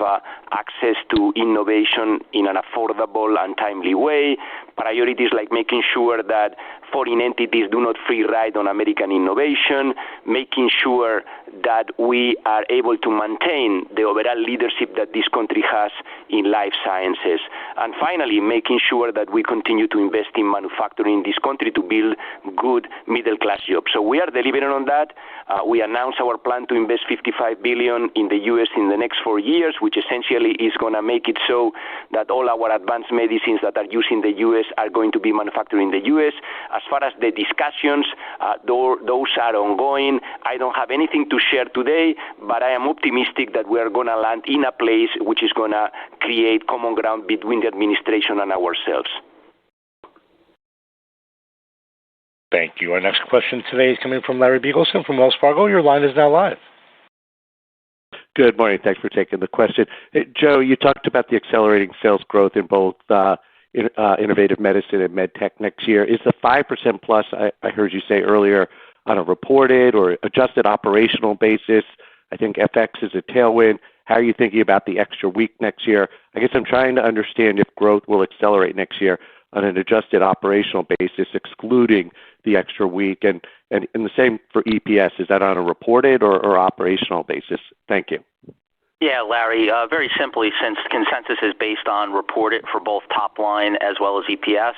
access to innovation in an affordable and timely way. Priorities like making sure that foreign entities do not free ride on American innovation, making sure that we are able to maintain the overall leadership that this country has in life sciences. And finally, making sure that we continue to invest in manufacturing in this country to build good middle-class jobs. So we are delivering on that. We announced our plan to invest $55 billion in the U.S. in the next 4 years, which essentially is going to make it so that all our advanced medicines that are used in the U.S. are going to be manufactured in the U.S. As far as the discussions, those are ongoing. I don't have anything to share today, but I am optimistic that we are going to land in a place which is going to create common ground between the administration and ourselves. Thank you. Our next question today is coming from Larry Biegelsen from Wells Fargo. Your line is now live. Good morning. Thanks for taking the question. Hey, Joe, you talked about the accelerating sales growth in both innovative medicine and MedTech next year. Is the 5% plus, I heard you say earlier, on a reported or adjusted operational basis? I think FX is a tailwind. How are you thinking about the extra week next year? I guess I'm trying to understand if growth will accelerate next year on an adjusted operational basis, excluding the extra week. And the same for EPS. Is that on a reported or operational basis? Thank you. Yeah, Larry, very simply, since consensus is based on reported for both top line as well as EPS,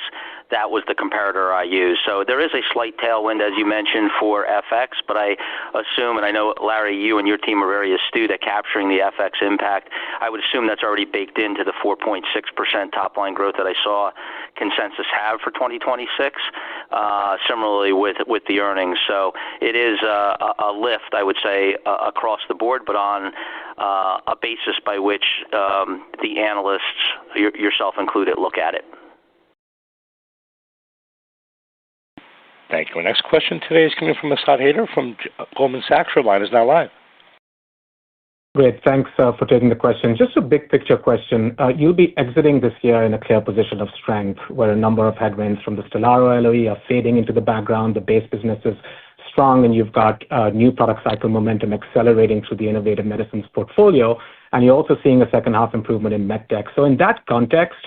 that was the comparator I used. So there is a slight tailwind, as you mentioned, for FX, but I assume, and I know, Larry, you and your team are very astute at capturing the FX impact. I would assume that's already baked into the 4.6% top line growth that I saw consensus have for 2026, similarly with the earnings. So it is a lift, I would say, across the board, but on a basis by which the analysts, yourself included, look at it. Thank you. Our next question today is coming from Asad Haider from Goldman Sachs. Your line is now live. Great. Thanks for taking the question. Just a big picture question. You'll be exiting this year in a clear position of strength where a number of headwinds from the Stelara LOE are fading into the background. The base business is strong, and you've got new product cycle momentum accelerating through the innovative medicines portfolio, and you're also seeing a second half improvement in MedTech. So in that context,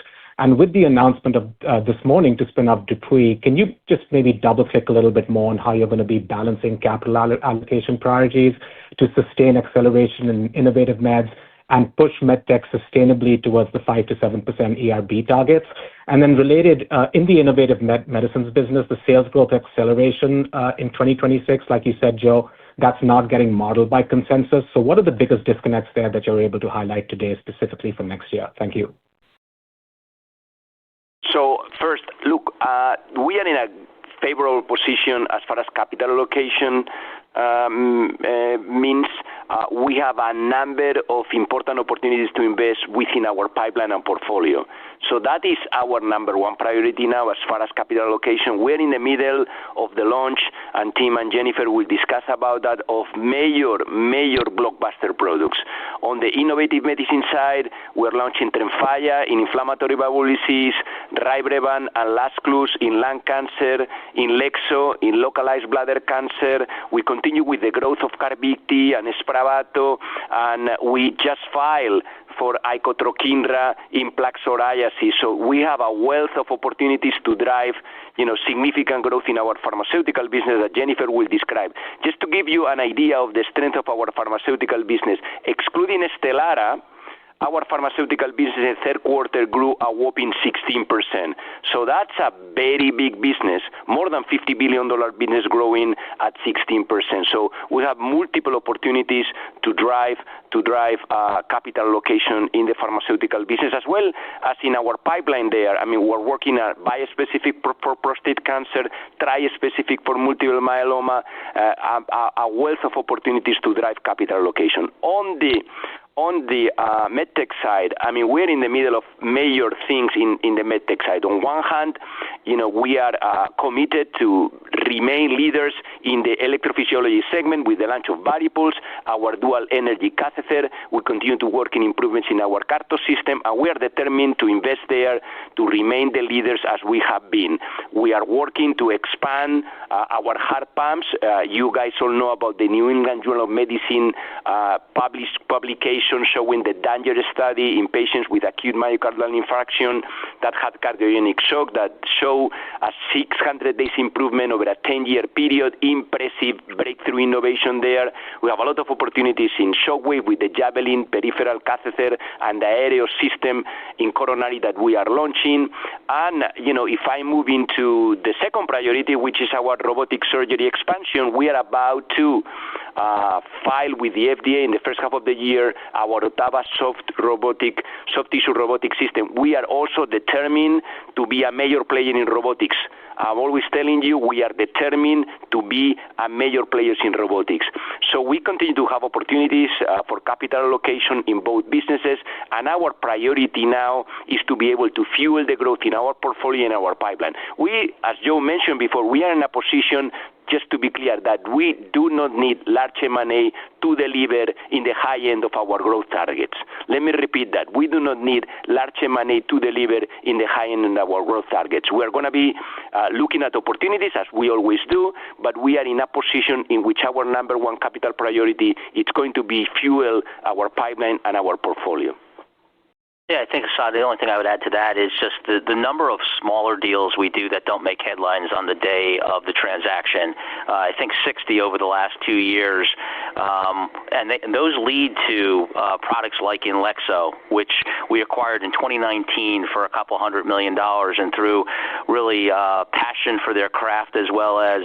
and with the announcement of this morning to spin up Dupuy, can you just maybe double-click a little bit more on how you're going to be balancing capital allocation priorities to sustain acceleration in innovative meds and push MedTech sustainably towards the 5 to 7% ERB targets? And then related, in the innovative medicines business, the sales growth acceleration in 2026, like you said, Joe, that's not getting modeled by consensus. So what are the biggest disconnects there that you're able to highlight today specifically for next year? Thank you. So first, look, we are in a favorable position as far as capital allocation means. We have a number of important opportunities to invest within our pipeline and portfolio. So that is our number one priority now as far as capital allocation. We're in the middle of the launch, and Tim and Jennifer will discuss about that, of major blockbuster products. On the innovative medicine side, we're launching Tremfya in inflammatory bowel disease, Rybrevant and Lazcluze in lung cancer, Inlexzo in localized bladder cancer. We continue with the growth of Carvykti and Spravato, and we just filed for Icotrokinra in plaque psoriasis. So we have a wealth of opportunities to drive, significant growth in our pharmaceutical business that Jennifer will describe. Just to give you an idea of the strength of our pharmaceutical business, excluding Stelara, our pharmaceutical business in the third quarter grew a whopping 16%. So that's a very big business, more than $50 billion business growing at 16%. So we have multiple opportunities to drive capital allocation in the pharmaceutical business, as well as in our pipeline there. I mean, we're working on bispecific for prostate cancer, trispecific for multiple myeloma, a wealth of opportunities to drive capital allocation. On the MedTech side, I mean, we're in the middle of major things in the MedTech side. On one hand, we are committed to remain leaders in the electrophysiology segment with the launch of Varipulse, our dual energy catheter. We continue to work in improvements in our CARTO system, and we are determined to invest there to remain the leaders as we have been. We are working to expand our heart pumps. You guys all know about the New England Journal of Medicine publication showing the danger study in patients with acute myocardial infarction that had cardiogenic shock that show a 600 days improvement over a 10-year period. Impressive breakthrough innovation there. We have a lot of opportunities in shockwave with the Javelin peripheral catheter and the Aereo system in coronary that we are launching. And, if I move into the second priority, which is our robotic surgery expansion, we are about to file with the FDA in the first half of the year our Ottava soft tissue robotic system. We are also determined to be a major player in robotics. I'm always telling you, we are determined to be a major players in robotics. So we continue to have opportunities for capital allocation in both businesses, and our priority now is to be able to fuel the growth in our portfolio and our pipeline. We, as Joe mentioned before, we are in a position, just to be clear, that we do not need large M&A to deliver in the high end of our growth targets. Let me repeat that. We do not need large M&A to deliver in the high end of our growth targets. We are going to be looking at opportunities, as we always do, but we are in a position in which our number one capital priority is going to be fuel our pipeline and our portfolio. Yeah, I think, Asad, the only thing I would add to that is just the number of smaller deals we do that don't make headlines on the day of the transaction. I think 60 over the last 2 years. And those lead to products like Inlexo, which we acquired in 2019 for a couple $100 million, and through really passion for their craft as well as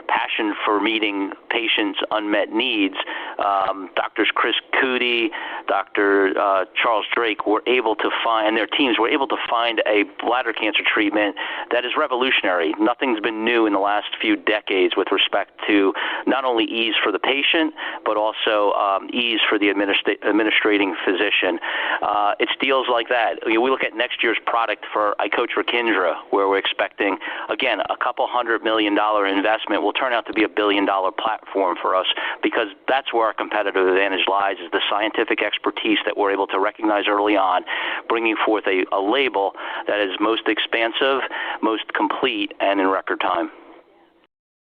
passion for meeting patients' unmet needs, Drs. Chris Cootie, Dr. Charles Drake were able to find, and their teams were able to find a bladder cancer treatment that is revolutionary. Nothing's been new in the last few decades with respect to not only ease for the patient, but also ease for the administrating physician. It's deals like that. We look at next year's product for Icotrokinra, where we're expecting, again, a couple $100 million investment will turn out to be $1 billion platform for us, because that's where our competitive advantage lies, is the scientific expertise that we're able to recognize early on, bringing forth a label that is most expansive, most complete, and in record time.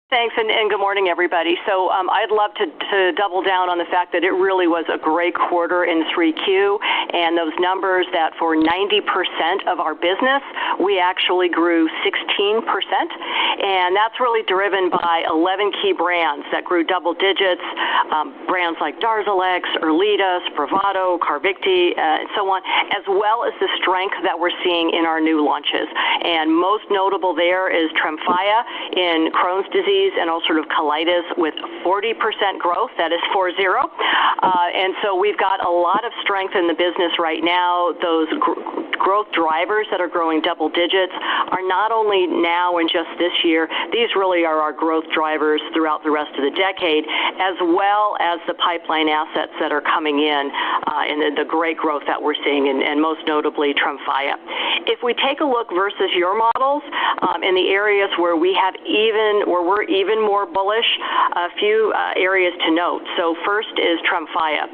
Thanks, and good morning, everybody. So I'd love to double down on the fact that it really was a great quarter in 3Q, and those numbers that for 90% of our business, we actually grew 16%, and that's really driven by 11 key brands that grew double digits, brands like Darzalex, Erleada, Spravato, Carvykti, and so on, as well as the strength that we're seeing in our new launches. And most notable there is Tremfya in Crohn's disease and ulcerative colitis with 40% growth. That is 40. And so we've got a lot of strength in the business right now. Those growth drivers that are growing double digits are not only now and just this year, these really are our growth drivers throughout the rest of the decade, as well as the pipeline assets that are coming in and the great growth that we're seeing, and most notably Tremfya. If we take a look versus your models in the areas where we're even more bullish, a few areas to note. So first is Tremfya,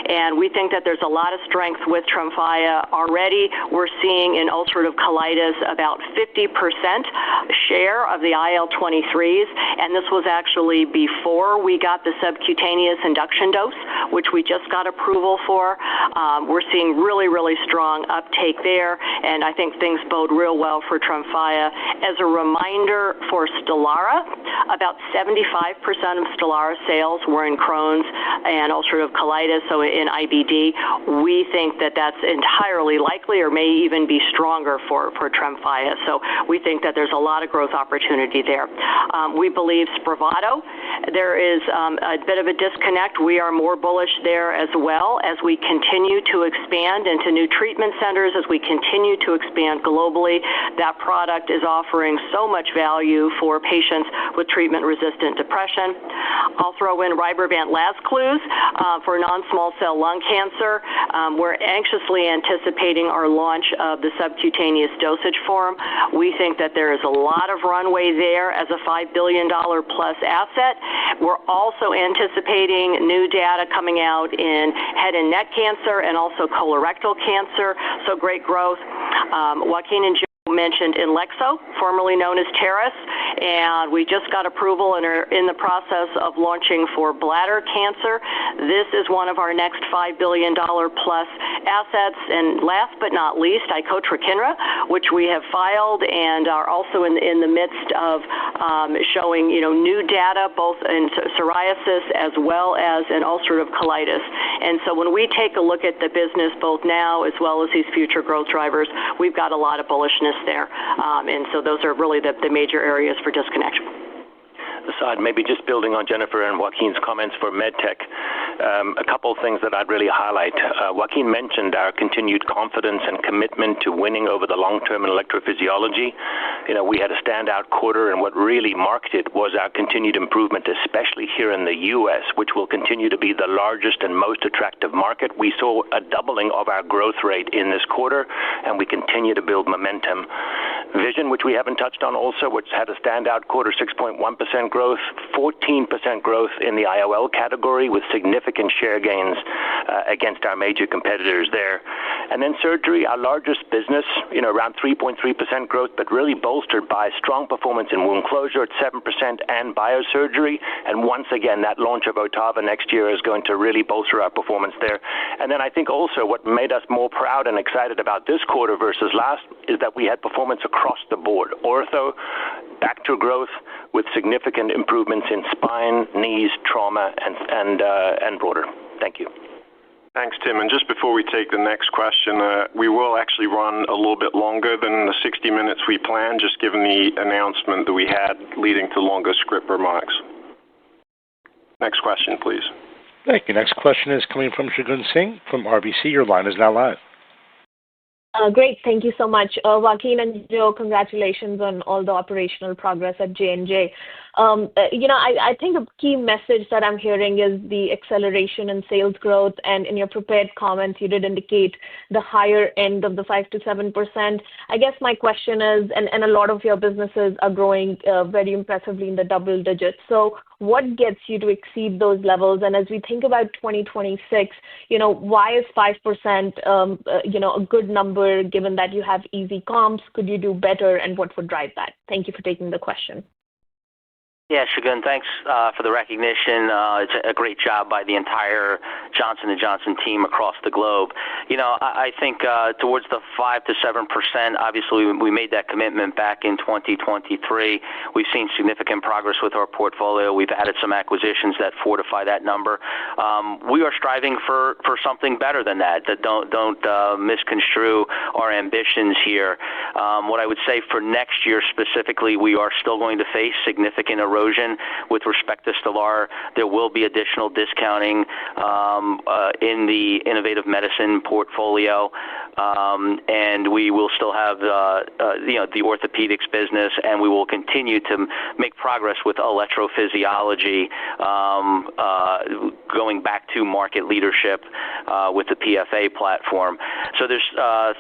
and we think that there's a lot of strength with Tremfya already. We're seeing in ulcerative colitis about 50% share of the IL-23s, and this was actually before we got the subcutaneous induction dose, which we just got approval for. We're seeing really, really strong uptake there, and I think things bode real well for Tremfya. As a reminder for Stelara, about 75% of Stelara sales were in Crohn's and ulcerative colitis, so in IBD. We think that that's entirely likely or may even be stronger for Tremfya. So we think that there's a lot of growth opportunity there. We believe Spravato, there is a bit of a disconnect. We are more bullish there as well as we continue to expand into new treatment centers, as we continue to expand globally. That product is offering so much value for patients with treatment-resistant depression. I'll throw in Rybrevant Lazcluze for non-small cell lung cancer. We're anxiously anticipating our launch of the subcutaneous dosage form. We think that there is a lot of runway there as a $5 billion plus asset. We're also anticipating new data coming out in head and neck cancer and also colorectal cancer, so great growth. Joaquin and Joe mentioned Inlexo, formerly known as Teras, and we just got approval and are in the process of launching for bladder cancer. This is one of our next $5 billion plus assets. And last but not least, Icotrokinra, which we have filed and are also in the midst of showing new data both in psoriasis as well as in ulcerative colitis. And so when we take a look at the business both now as well as these future growth drivers, we've got a lot of bullishness there. And so those are really the major areas for disconnection. Aside, maybe just building on Jennifer and Joaquin's comments for MedTech, a couple of things that I'd really highlight. Joaquin mentioned our continued confidence and commitment to winning over the long term in electrophysiology. We had a standout quarter, and what really marked it was our continued improvement, especially here in the U.S., which will continue to be the largest and most attractive market. We saw a doubling of our growth rate in this quarter, and we continue to build momentum. Vision, which we haven't touched on also, which had a standout quarter, 6.1% growth, 14% growth in the IOL category with significant share gains against our major competitors there. And then surgery, our largest business, around 3.3% growth, but really bolstered by strong performance in wound closure at 7% and biosurgery. And once again, that launch of Otava next year is going to really bolster our performance there. And then I think also what made us more proud and excited about this quarter versus last is that we had performance across the board. Ortho, back to growth with significant improvements in spine, knees, trauma, and broader. Thank you. Thanks, Tim. And just before we take the next question, we will actually run a little bit longer than the 60 minutes we planned, just given the announcement that we had leading to longer script remarks. Next question, please. Thank you. Next question is coming from Shagun Singh from RBC. Your line is now live. Great. Thank you so much. Joaquin and Joe, congratulations on all the operational progress at J&J. I think a key message that I'm hearing is the acceleration in sales growth, and in your prepared comments, you did indicate the higher end of the 5 to 7%. I guess my question is, and a lot of your businesses are growing very impressively in the double digits. So what gets you to exceed those levels? And as we think about 2026, why is 5%, a good number given that you have easy comps? Could you do better, and what would drive that? Thank you for taking the question. Yeah, Shagun, thanks for the recognition. It's a great job by the entire Johnson & Johnson team across the globe. I think towards the 5 to 7%, obviously we made that commitment back in 2023. We've seen significant progress with our portfolio. We've added some acquisitions that fortify that number. We are striving for something better than that. Don't misconstrue our ambitions here. What I would say for next year specifically, we are still going to face significant erosion with respect to Stelara. There will be additional discounting in the innovative medicine portfolio, and we will still have the orthopedics business, and we will continue to make progress with electrophysiology, going back to market leadership with the PFA platform. So there's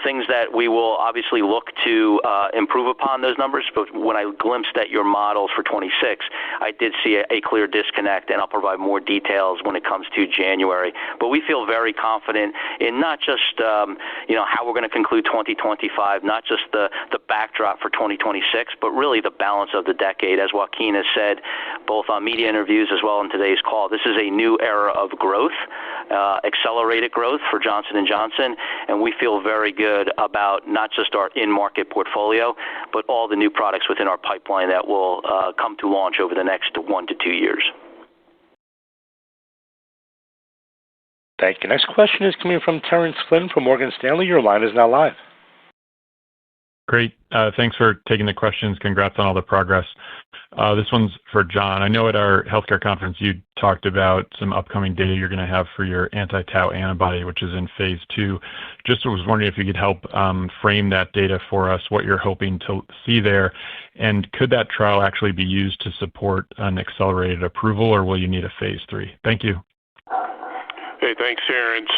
things that we will obviously look to improve upon those numbers, but when I glimpsed at your models for 26, I did see a clear disconnect, and I'll provide more details when it comes to January. But we feel very confident in not just how we're going to conclude 2025, not just the backdrop for 2026, but really the balance of the decade. As Joaquin has said, both on media interviews as well in today's call, this is a new era of growth, accelerated growth for Johnson & Johnson, and we feel very good about not just our in-market portfolio, but all the new products within our pipeline that will come to launch over the next 1 to 2 years. Thank you. Next question is coming from Terrence Flynn from Morgan Stanley. Your line is now live. Great. Thanks for taking the questions. Congrats on all the progress. This one's for John. I know at our healthcare conference you talked about some upcoming data you're going to have for your anti-tau antibody, which is in phase 2. Just was wondering if you could help frame that data for us, what you're hoping to see there, and could that trial actually be used to support an accelerated approval, or will you need a phase 3? Thank you. Hey, thanks, Terrence.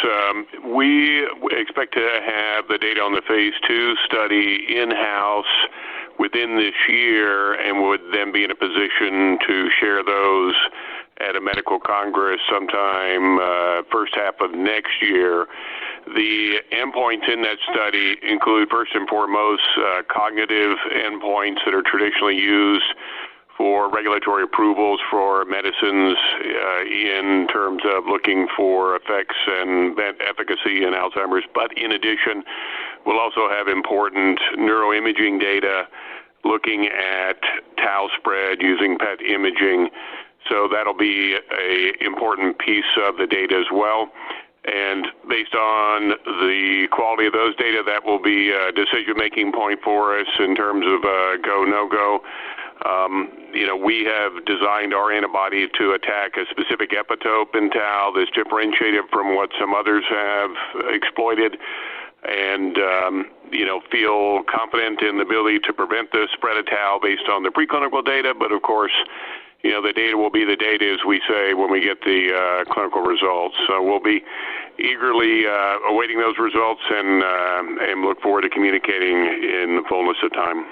We expect to have the data on the phase 2 study in-house within this year and would then be in a position to share those at a medical congress sometime first half of next year. The endpoints in that study include, first and foremost, cognitive endpoints that are traditionally used for regulatory approvals for medicines in terms of looking for effects and efficacy in Alzheimer's. But in addition, we'll also have important neuroimaging data looking at tau spread using PET imaging. So that'll be an important piece of the data as well. And based on the quality of those data, that will be a decision-making point for us in terms of go, no-go. We have designed our antibody to attack a specific epitope in tau that's differentiated from what some others have exploited, and feel confident in the ability to prevent the spread of tau based on the preclinical data. But of course, the data will be the data, as we say, when we get the clinical results. So we'll be eagerly awaiting those results and look forward to communicating in the fullness of time.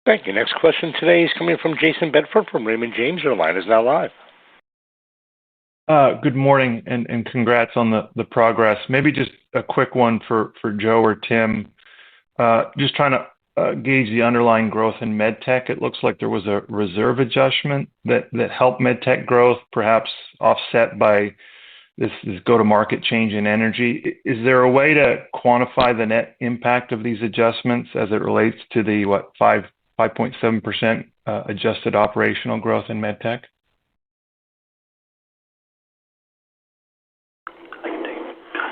Thank you. Next question today is coming from Jason Bedford from Raymond James. Your line is now live. Good morning, and congrats on the progress. Maybe just a quick one for Joe or Tim. Just trying to gauge the underlying growth in medtech. It looks like there was a reserve adjustment that helped medtech growth, perhaps offset by this go-to-market change in energy. Is there a way to quantify the net impact of these adjustments as it relates to the 5.7% adjusted operational growth in medtech?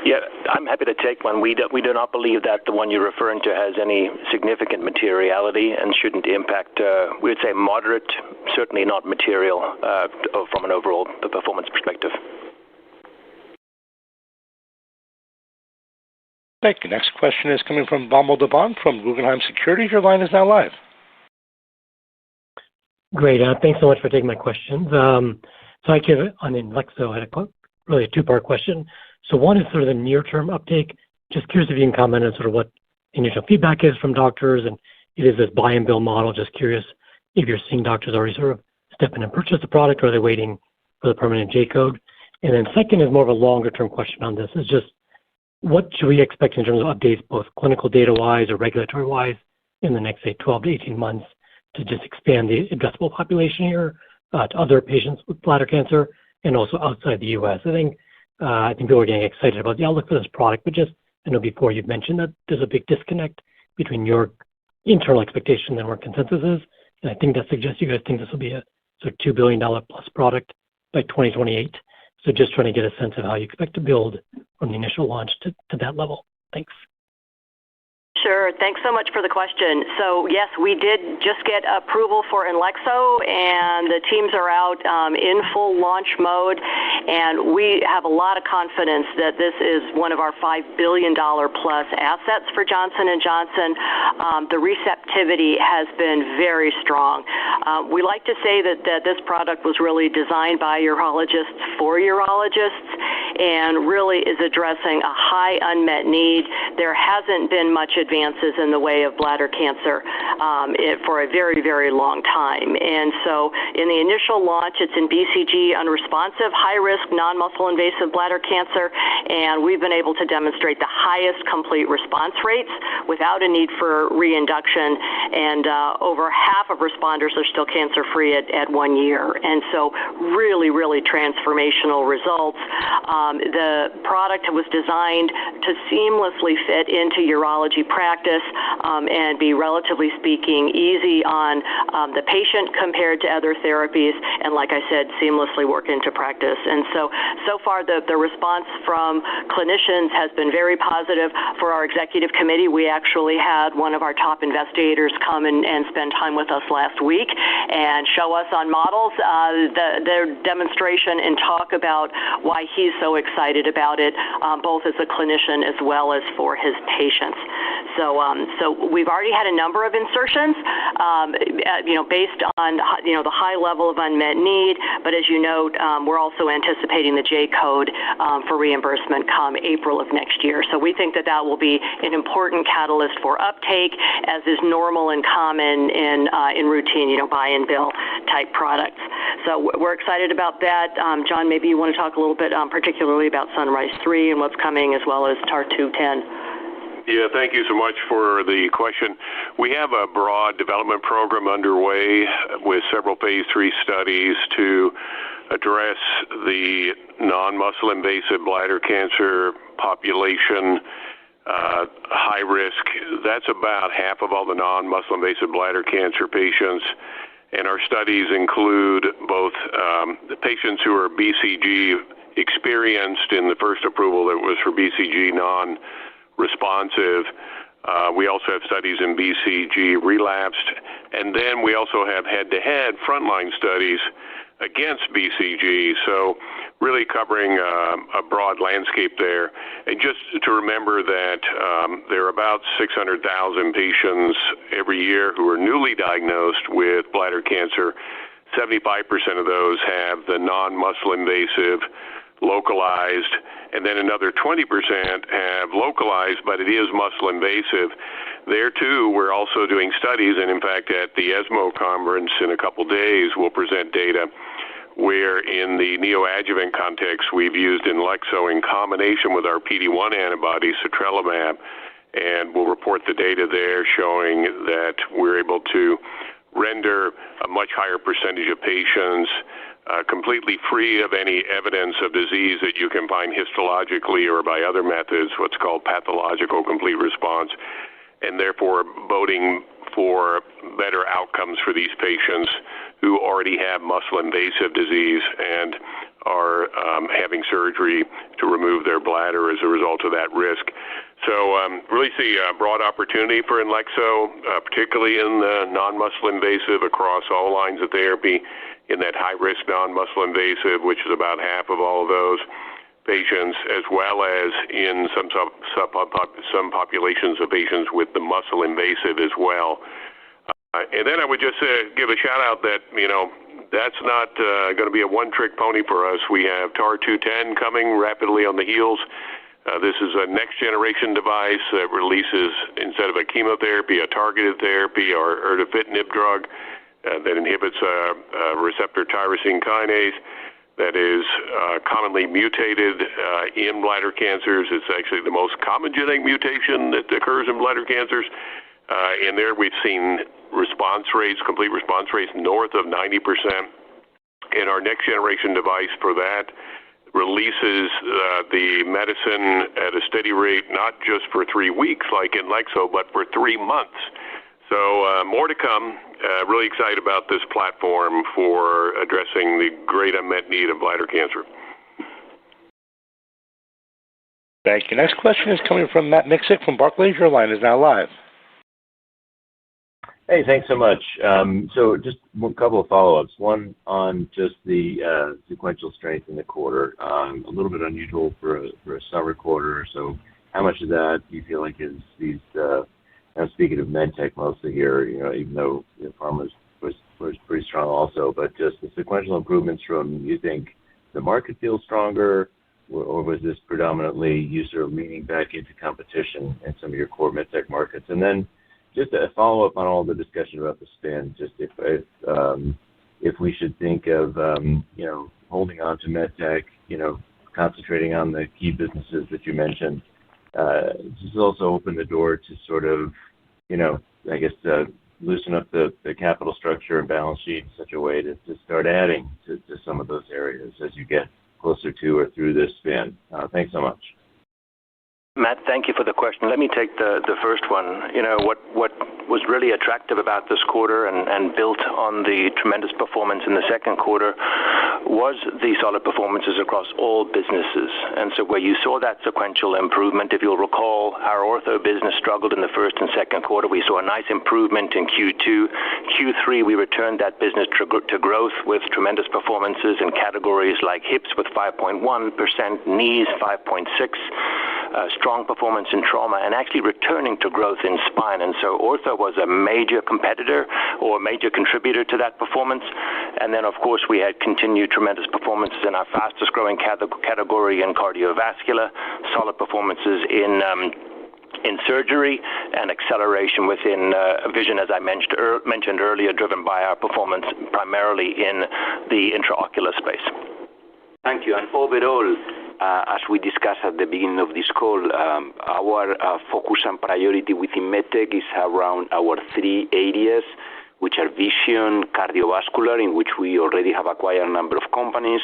Yeah, I'm happy to take one. We do not believe that the one you're referring to has any significant materiality and shouldn't impact, we would say moderate, certainly not material from an overall performance perspective. Thank you. Next question is coming from Vamil Divan from Guggenheim Securities. Your line is now live. Great. Thanks so much for taking my questions. So I give it on Inlexo. I had really a two-part question. So one is sort of the near-term uptake. Just curious if you can comment on sort of what initial feedback is from doctors, and it is this buy and bill model. Just curious if you're seeing doctors already sort of step in and purchase the product, or are they waiting for the permanent J code? And then second is more of a longer-term question on this. Is just what should we expect in terms of updates, both clinical data-wise or regulatory-wise, in the next, say, 12 to 18 months to just expand the addressable population here to other patients with bladder cancer and also outside the U.S.? I think people are getting excited about the outlook for this product, but just, I know before you've mentioned that there's a big disconnect between your internal expectation and where consensus is. And I think that suggests you guys think this will be a sort of $2 billion plus product by 2028. So just trying to get a sense of how you expect to build from the initial launch to that level. Thanks. Sure. Thanks so much for the question. So, yes, we did just get approval for Inlexo, and the teams are out in full launch mode, and we have a lot of confidence that this is one of our $5 billion plus assets for Johnson & Johnson. The receptivity has been very strong. We like to say that this product was really designed by urologists for urologists and really is addressing a high unmet need. There hasn't been much advances in the way of bladder cancer for a very, very long time. And so in the initial launch, it's in BCG unresponsive, high-risk, non-muscle invasive bladder cancer, and we've been able to demonstrate the highest complete response rates without a need for reinduction, and over half of responders are still cancer-free at 1 year. And so really, really transformational results. The product was designed to seamlessly fit into urology practice and be, relatively speaking, easy on the patient compared to other therapies, and like I said, seamlessly work into practice. And so far the response from clinicians has been very positive. For our executive committee, we actually had one of our top investigators come and spend time with us last week and show us on models their demonstration and talk about why he's so excited about it, both as a clinician as well as for his patients. So we've already had a number of insertions, based on the high level of unmet need. But as you note, we're also anticipating the J code for reimbursement come April of next year. So we think that will be an important catalyst for uptake, as is normal and common in routine, buy and bill type products. So we're excited about that. John, maybe you want to talk a little bit particularly about Sunrise 3 and what's coming, as well as TAR 210. Yeah, thank you so much for the question. We have a broad development program underway with several phase 3 studies to address the non-muscle invasive bladder cancer population, high risk. That's about half of all the non-muscle invasive bladder cancer patients. And our studies include both the patients who are BCG experienced in the first approval that was for BCG non-responsive. We also have studies in BCG relapsed. And then we also have head-to-head frontline studies against BCG. So really covering a broad landscape there. And just to remember that there are about 600,000 patients every year who are newly diagnosed with bladder cancer. 75% of those have the non-muscle invasive localized, and then another 20% have localized, but it is muscle invasive. There, too, we're also doing studies, and in fact, at the ESMO conference in a couple days, we'll present data where in the neoadjuvant context we've used Inlexo in combination with our PD-1 antibody, citralumab, and we'll report the data there showing that we're able to render a much higher percentage of patients completely free of any evidence of disease that you can find histologically or by other methods, what's called pathological complete response, and therefore boding for better outcomes for these patients who already have muscle-invasive disease and are having surgery to remove their bladder as a result of that risk. So really see a broad opportunity for Inlexo, particularly in the non-muscle invasive across all lines of therapy, in that high-risk non-muscle invasive, which is about half of all of those patients, as well as in some populations of patients with the muscle invasive as well. And then I would just give a shout out that, that's not going to be a one-trick pony for us. We have TAR-210 coming rapidly on the heels. This is a next-generation device that releases, instead of a chemotherapy, a targeted therapy or erdafitinib drug that inhibits receptor tyrosine kinase that is commonly mutated in bladder cancers. It's actually the most common genetic mutation that occurs in bladder cancers. And there we've seen response rates, complete response rates north of 90%. And our next generation device for that releases the medicine at a steady rate, not just for 3 weeks like Inlexo, but for 3 months. So more to come. Really excited about this platform for addressing the great unmet need of bladder cancer. Thank you. Next question is coming from Matt Miksic from Barclays. Your line is now live. Hey, thanks so much. So just a couple of follow-ups. One on just the sequential strength in the quarter. A little bit unusual for a summer quarter. So how much of that do you feel like is these, I'm speaking of medtech mostly here, even though pharma was pretty strong also, but just the sequential improvements from, you think the market feels stronger, or was this predominantly you sort of leaning back into competition in some of your core medtech markets? And then just a follow-up on all the discussion about the spin, just if we should think of, holding on to medtech, concentrating on the key businesses that you mentioned, does this also open the door to sort of, loosen up the capital structure and balance sheet in such a way to start adding to some of those areas as you get closer to or through this spin? Thanks so much. Matt, thank you for the question. Let me take the first one. What was really attractive about this quarter and built on the tremendous performance in the second quarter was the solid performances across all businesses. And so where you saw that sequential improvement, if you'll recall, our ortho business struggled in the first and second quarter. We saw a nice improvement in Q2. Q3, we returned that business to growth with tremendous performances in categories like hips with 5.1%, knees 5.6%. Strong performance in trauma, and actually returning to growth in spine. And so ortho was a major competitor or major contributor to that performance. And then, of course, we had continued tremendous performances in our fastest growing category in cardiovascular, solid performances in surgery, and acceleration within vision, as I mentioned earlier, driven by our performance primarily in the intraocular space. Thank you. And overall, as we discussed at the beginning of this call, our focus and priority within MedTech is around our 3 areas, which are vision, cardiovascular, in which we already have acquired a number of companies,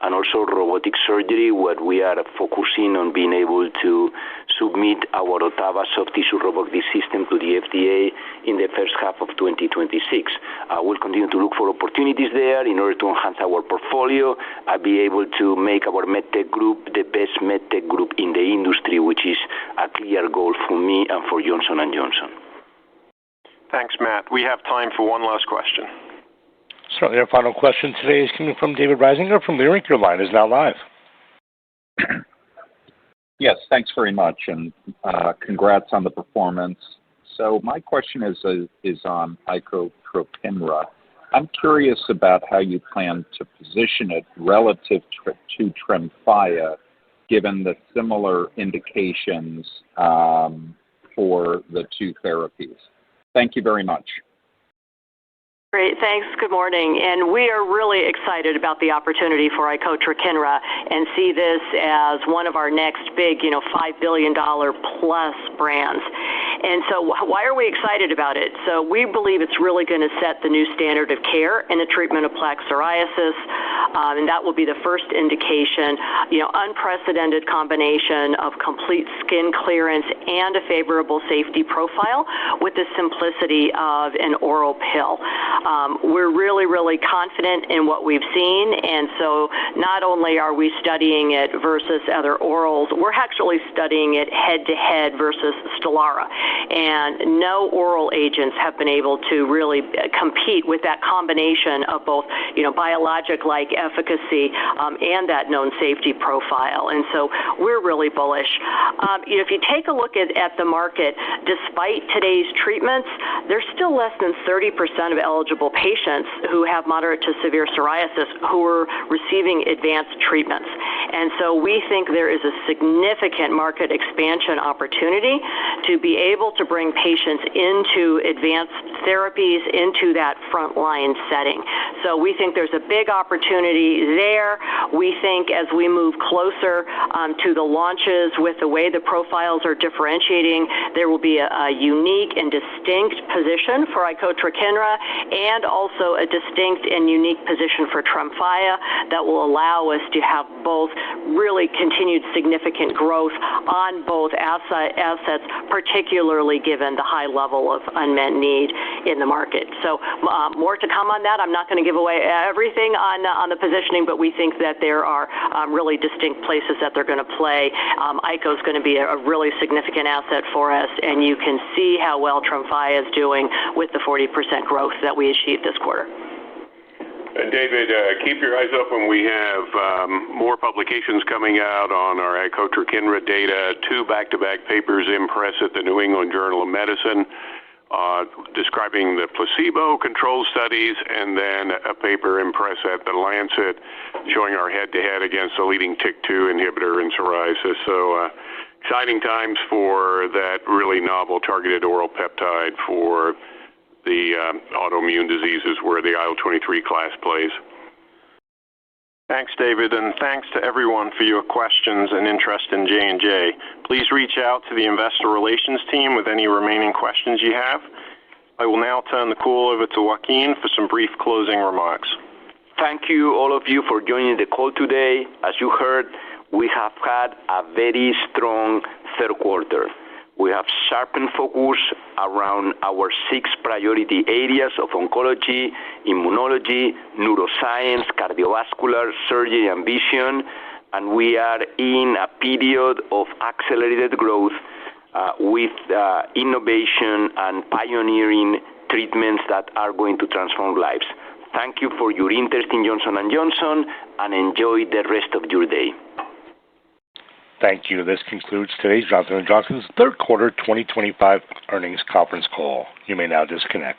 and also robotic surgery, where we are focusing on being able to submit our Ottava soft tissue robotic system to the FDA in the first half of 2026. We'll continue to look for opportunities there in order to enhance our portfolio and be able to make our MedTech group the best MedTech group in the industry, which is a clear goal for me and for Johnson & Johnson. Thanks, Matt. We have time for one last question. Certainly, our final question today is coming from David Risinger from Leerink. Your line is now live. Yes, thanks very much, and congrats on the performance. So my question is on Icotrokinra. I'm curious about how you plan to position it relative to Tremfya, given the similar indications for the two therapies. Thank you very much. Great, thanks. Good morning. And we are really excited about the opportunity for Icotrokinra and see this as one of our next big, $5 billion plus brands. And so why are we excited about it? So we believe it's really going to set the new standard of care in the treatment of plaque psoriasis, and that will be the first indication, unprecedented combination of complete skin clearance and a favorable safety profile with the simplicity of an oral pill. We're really, really confident in what we've seen, and so not only are we studying it versus other orals, we're actually studying it head-to-head versus Stelara. And no oral agents have been able to really compete with that combination of both, biologic-like efficacy and that known safety profile. And so we're really bullish. If you take a look at the market, despite today's treatments, there's still less than 30% of eligible patients who have moderate to severe psoriasis who are receiving advanced treatments. And so we think there is a significant market expansion opportunity to be able to bring patients into advanced therapies into that frontline setting. So we think there's a big opportunity there. We think as we move closer to the launches with the way the profiles are differentiating, there will be a unique and distinct position for Icotrokinra and also a distinct and unique position for Tremfya that will allow us to have both really continued significant growth on both assets, particularly given the high level of unmet need in the market. So more to come on that. I'm not going to give away everything on the positioning, but we think that there are really distinct places that they're going to play. Ico is going to be a really significant asset for us, and you can see how well Tremfya is doing with the 40% growth that we achieved this quarter. David, keep your eyes open. We have more publications coming out on our Icotrokinra data, 2 back-to-back papers in press at the New England Journal of Medicine describing the placebo-controlled studies, and then a paper in press at the Lancet showing our head-to-head against the leading TYK2 inhibitor in psoriasis. So exciting times for that really novel targeted oral peptide for the autoimmune diseases where the IL-23 class plays. Thanks, David, and thanks to everyone for your questions and interest in J&J. Please reach out to the Investor Relations team with any remaining questions you have. I will now turn the call over to Joaquin for some brief closing remarks. Thank you, all of you, for joining the call today. As you heard, we have had a very strong third quarter. We have sharpened focus around our 6 priority areas of oncology, immunology, neuroscience, cardiovascular, surgery, and vision, and we are in a period of accelerated growth with innovation and pioneering treatments that are going to transform lives. Thank you for your interest in Johnson & Johnson, and enjoy the rest of your day. Thank you. This concludes today's Johnson & Johnson's third quarter 2025 earnings conference call. You may now disconnect.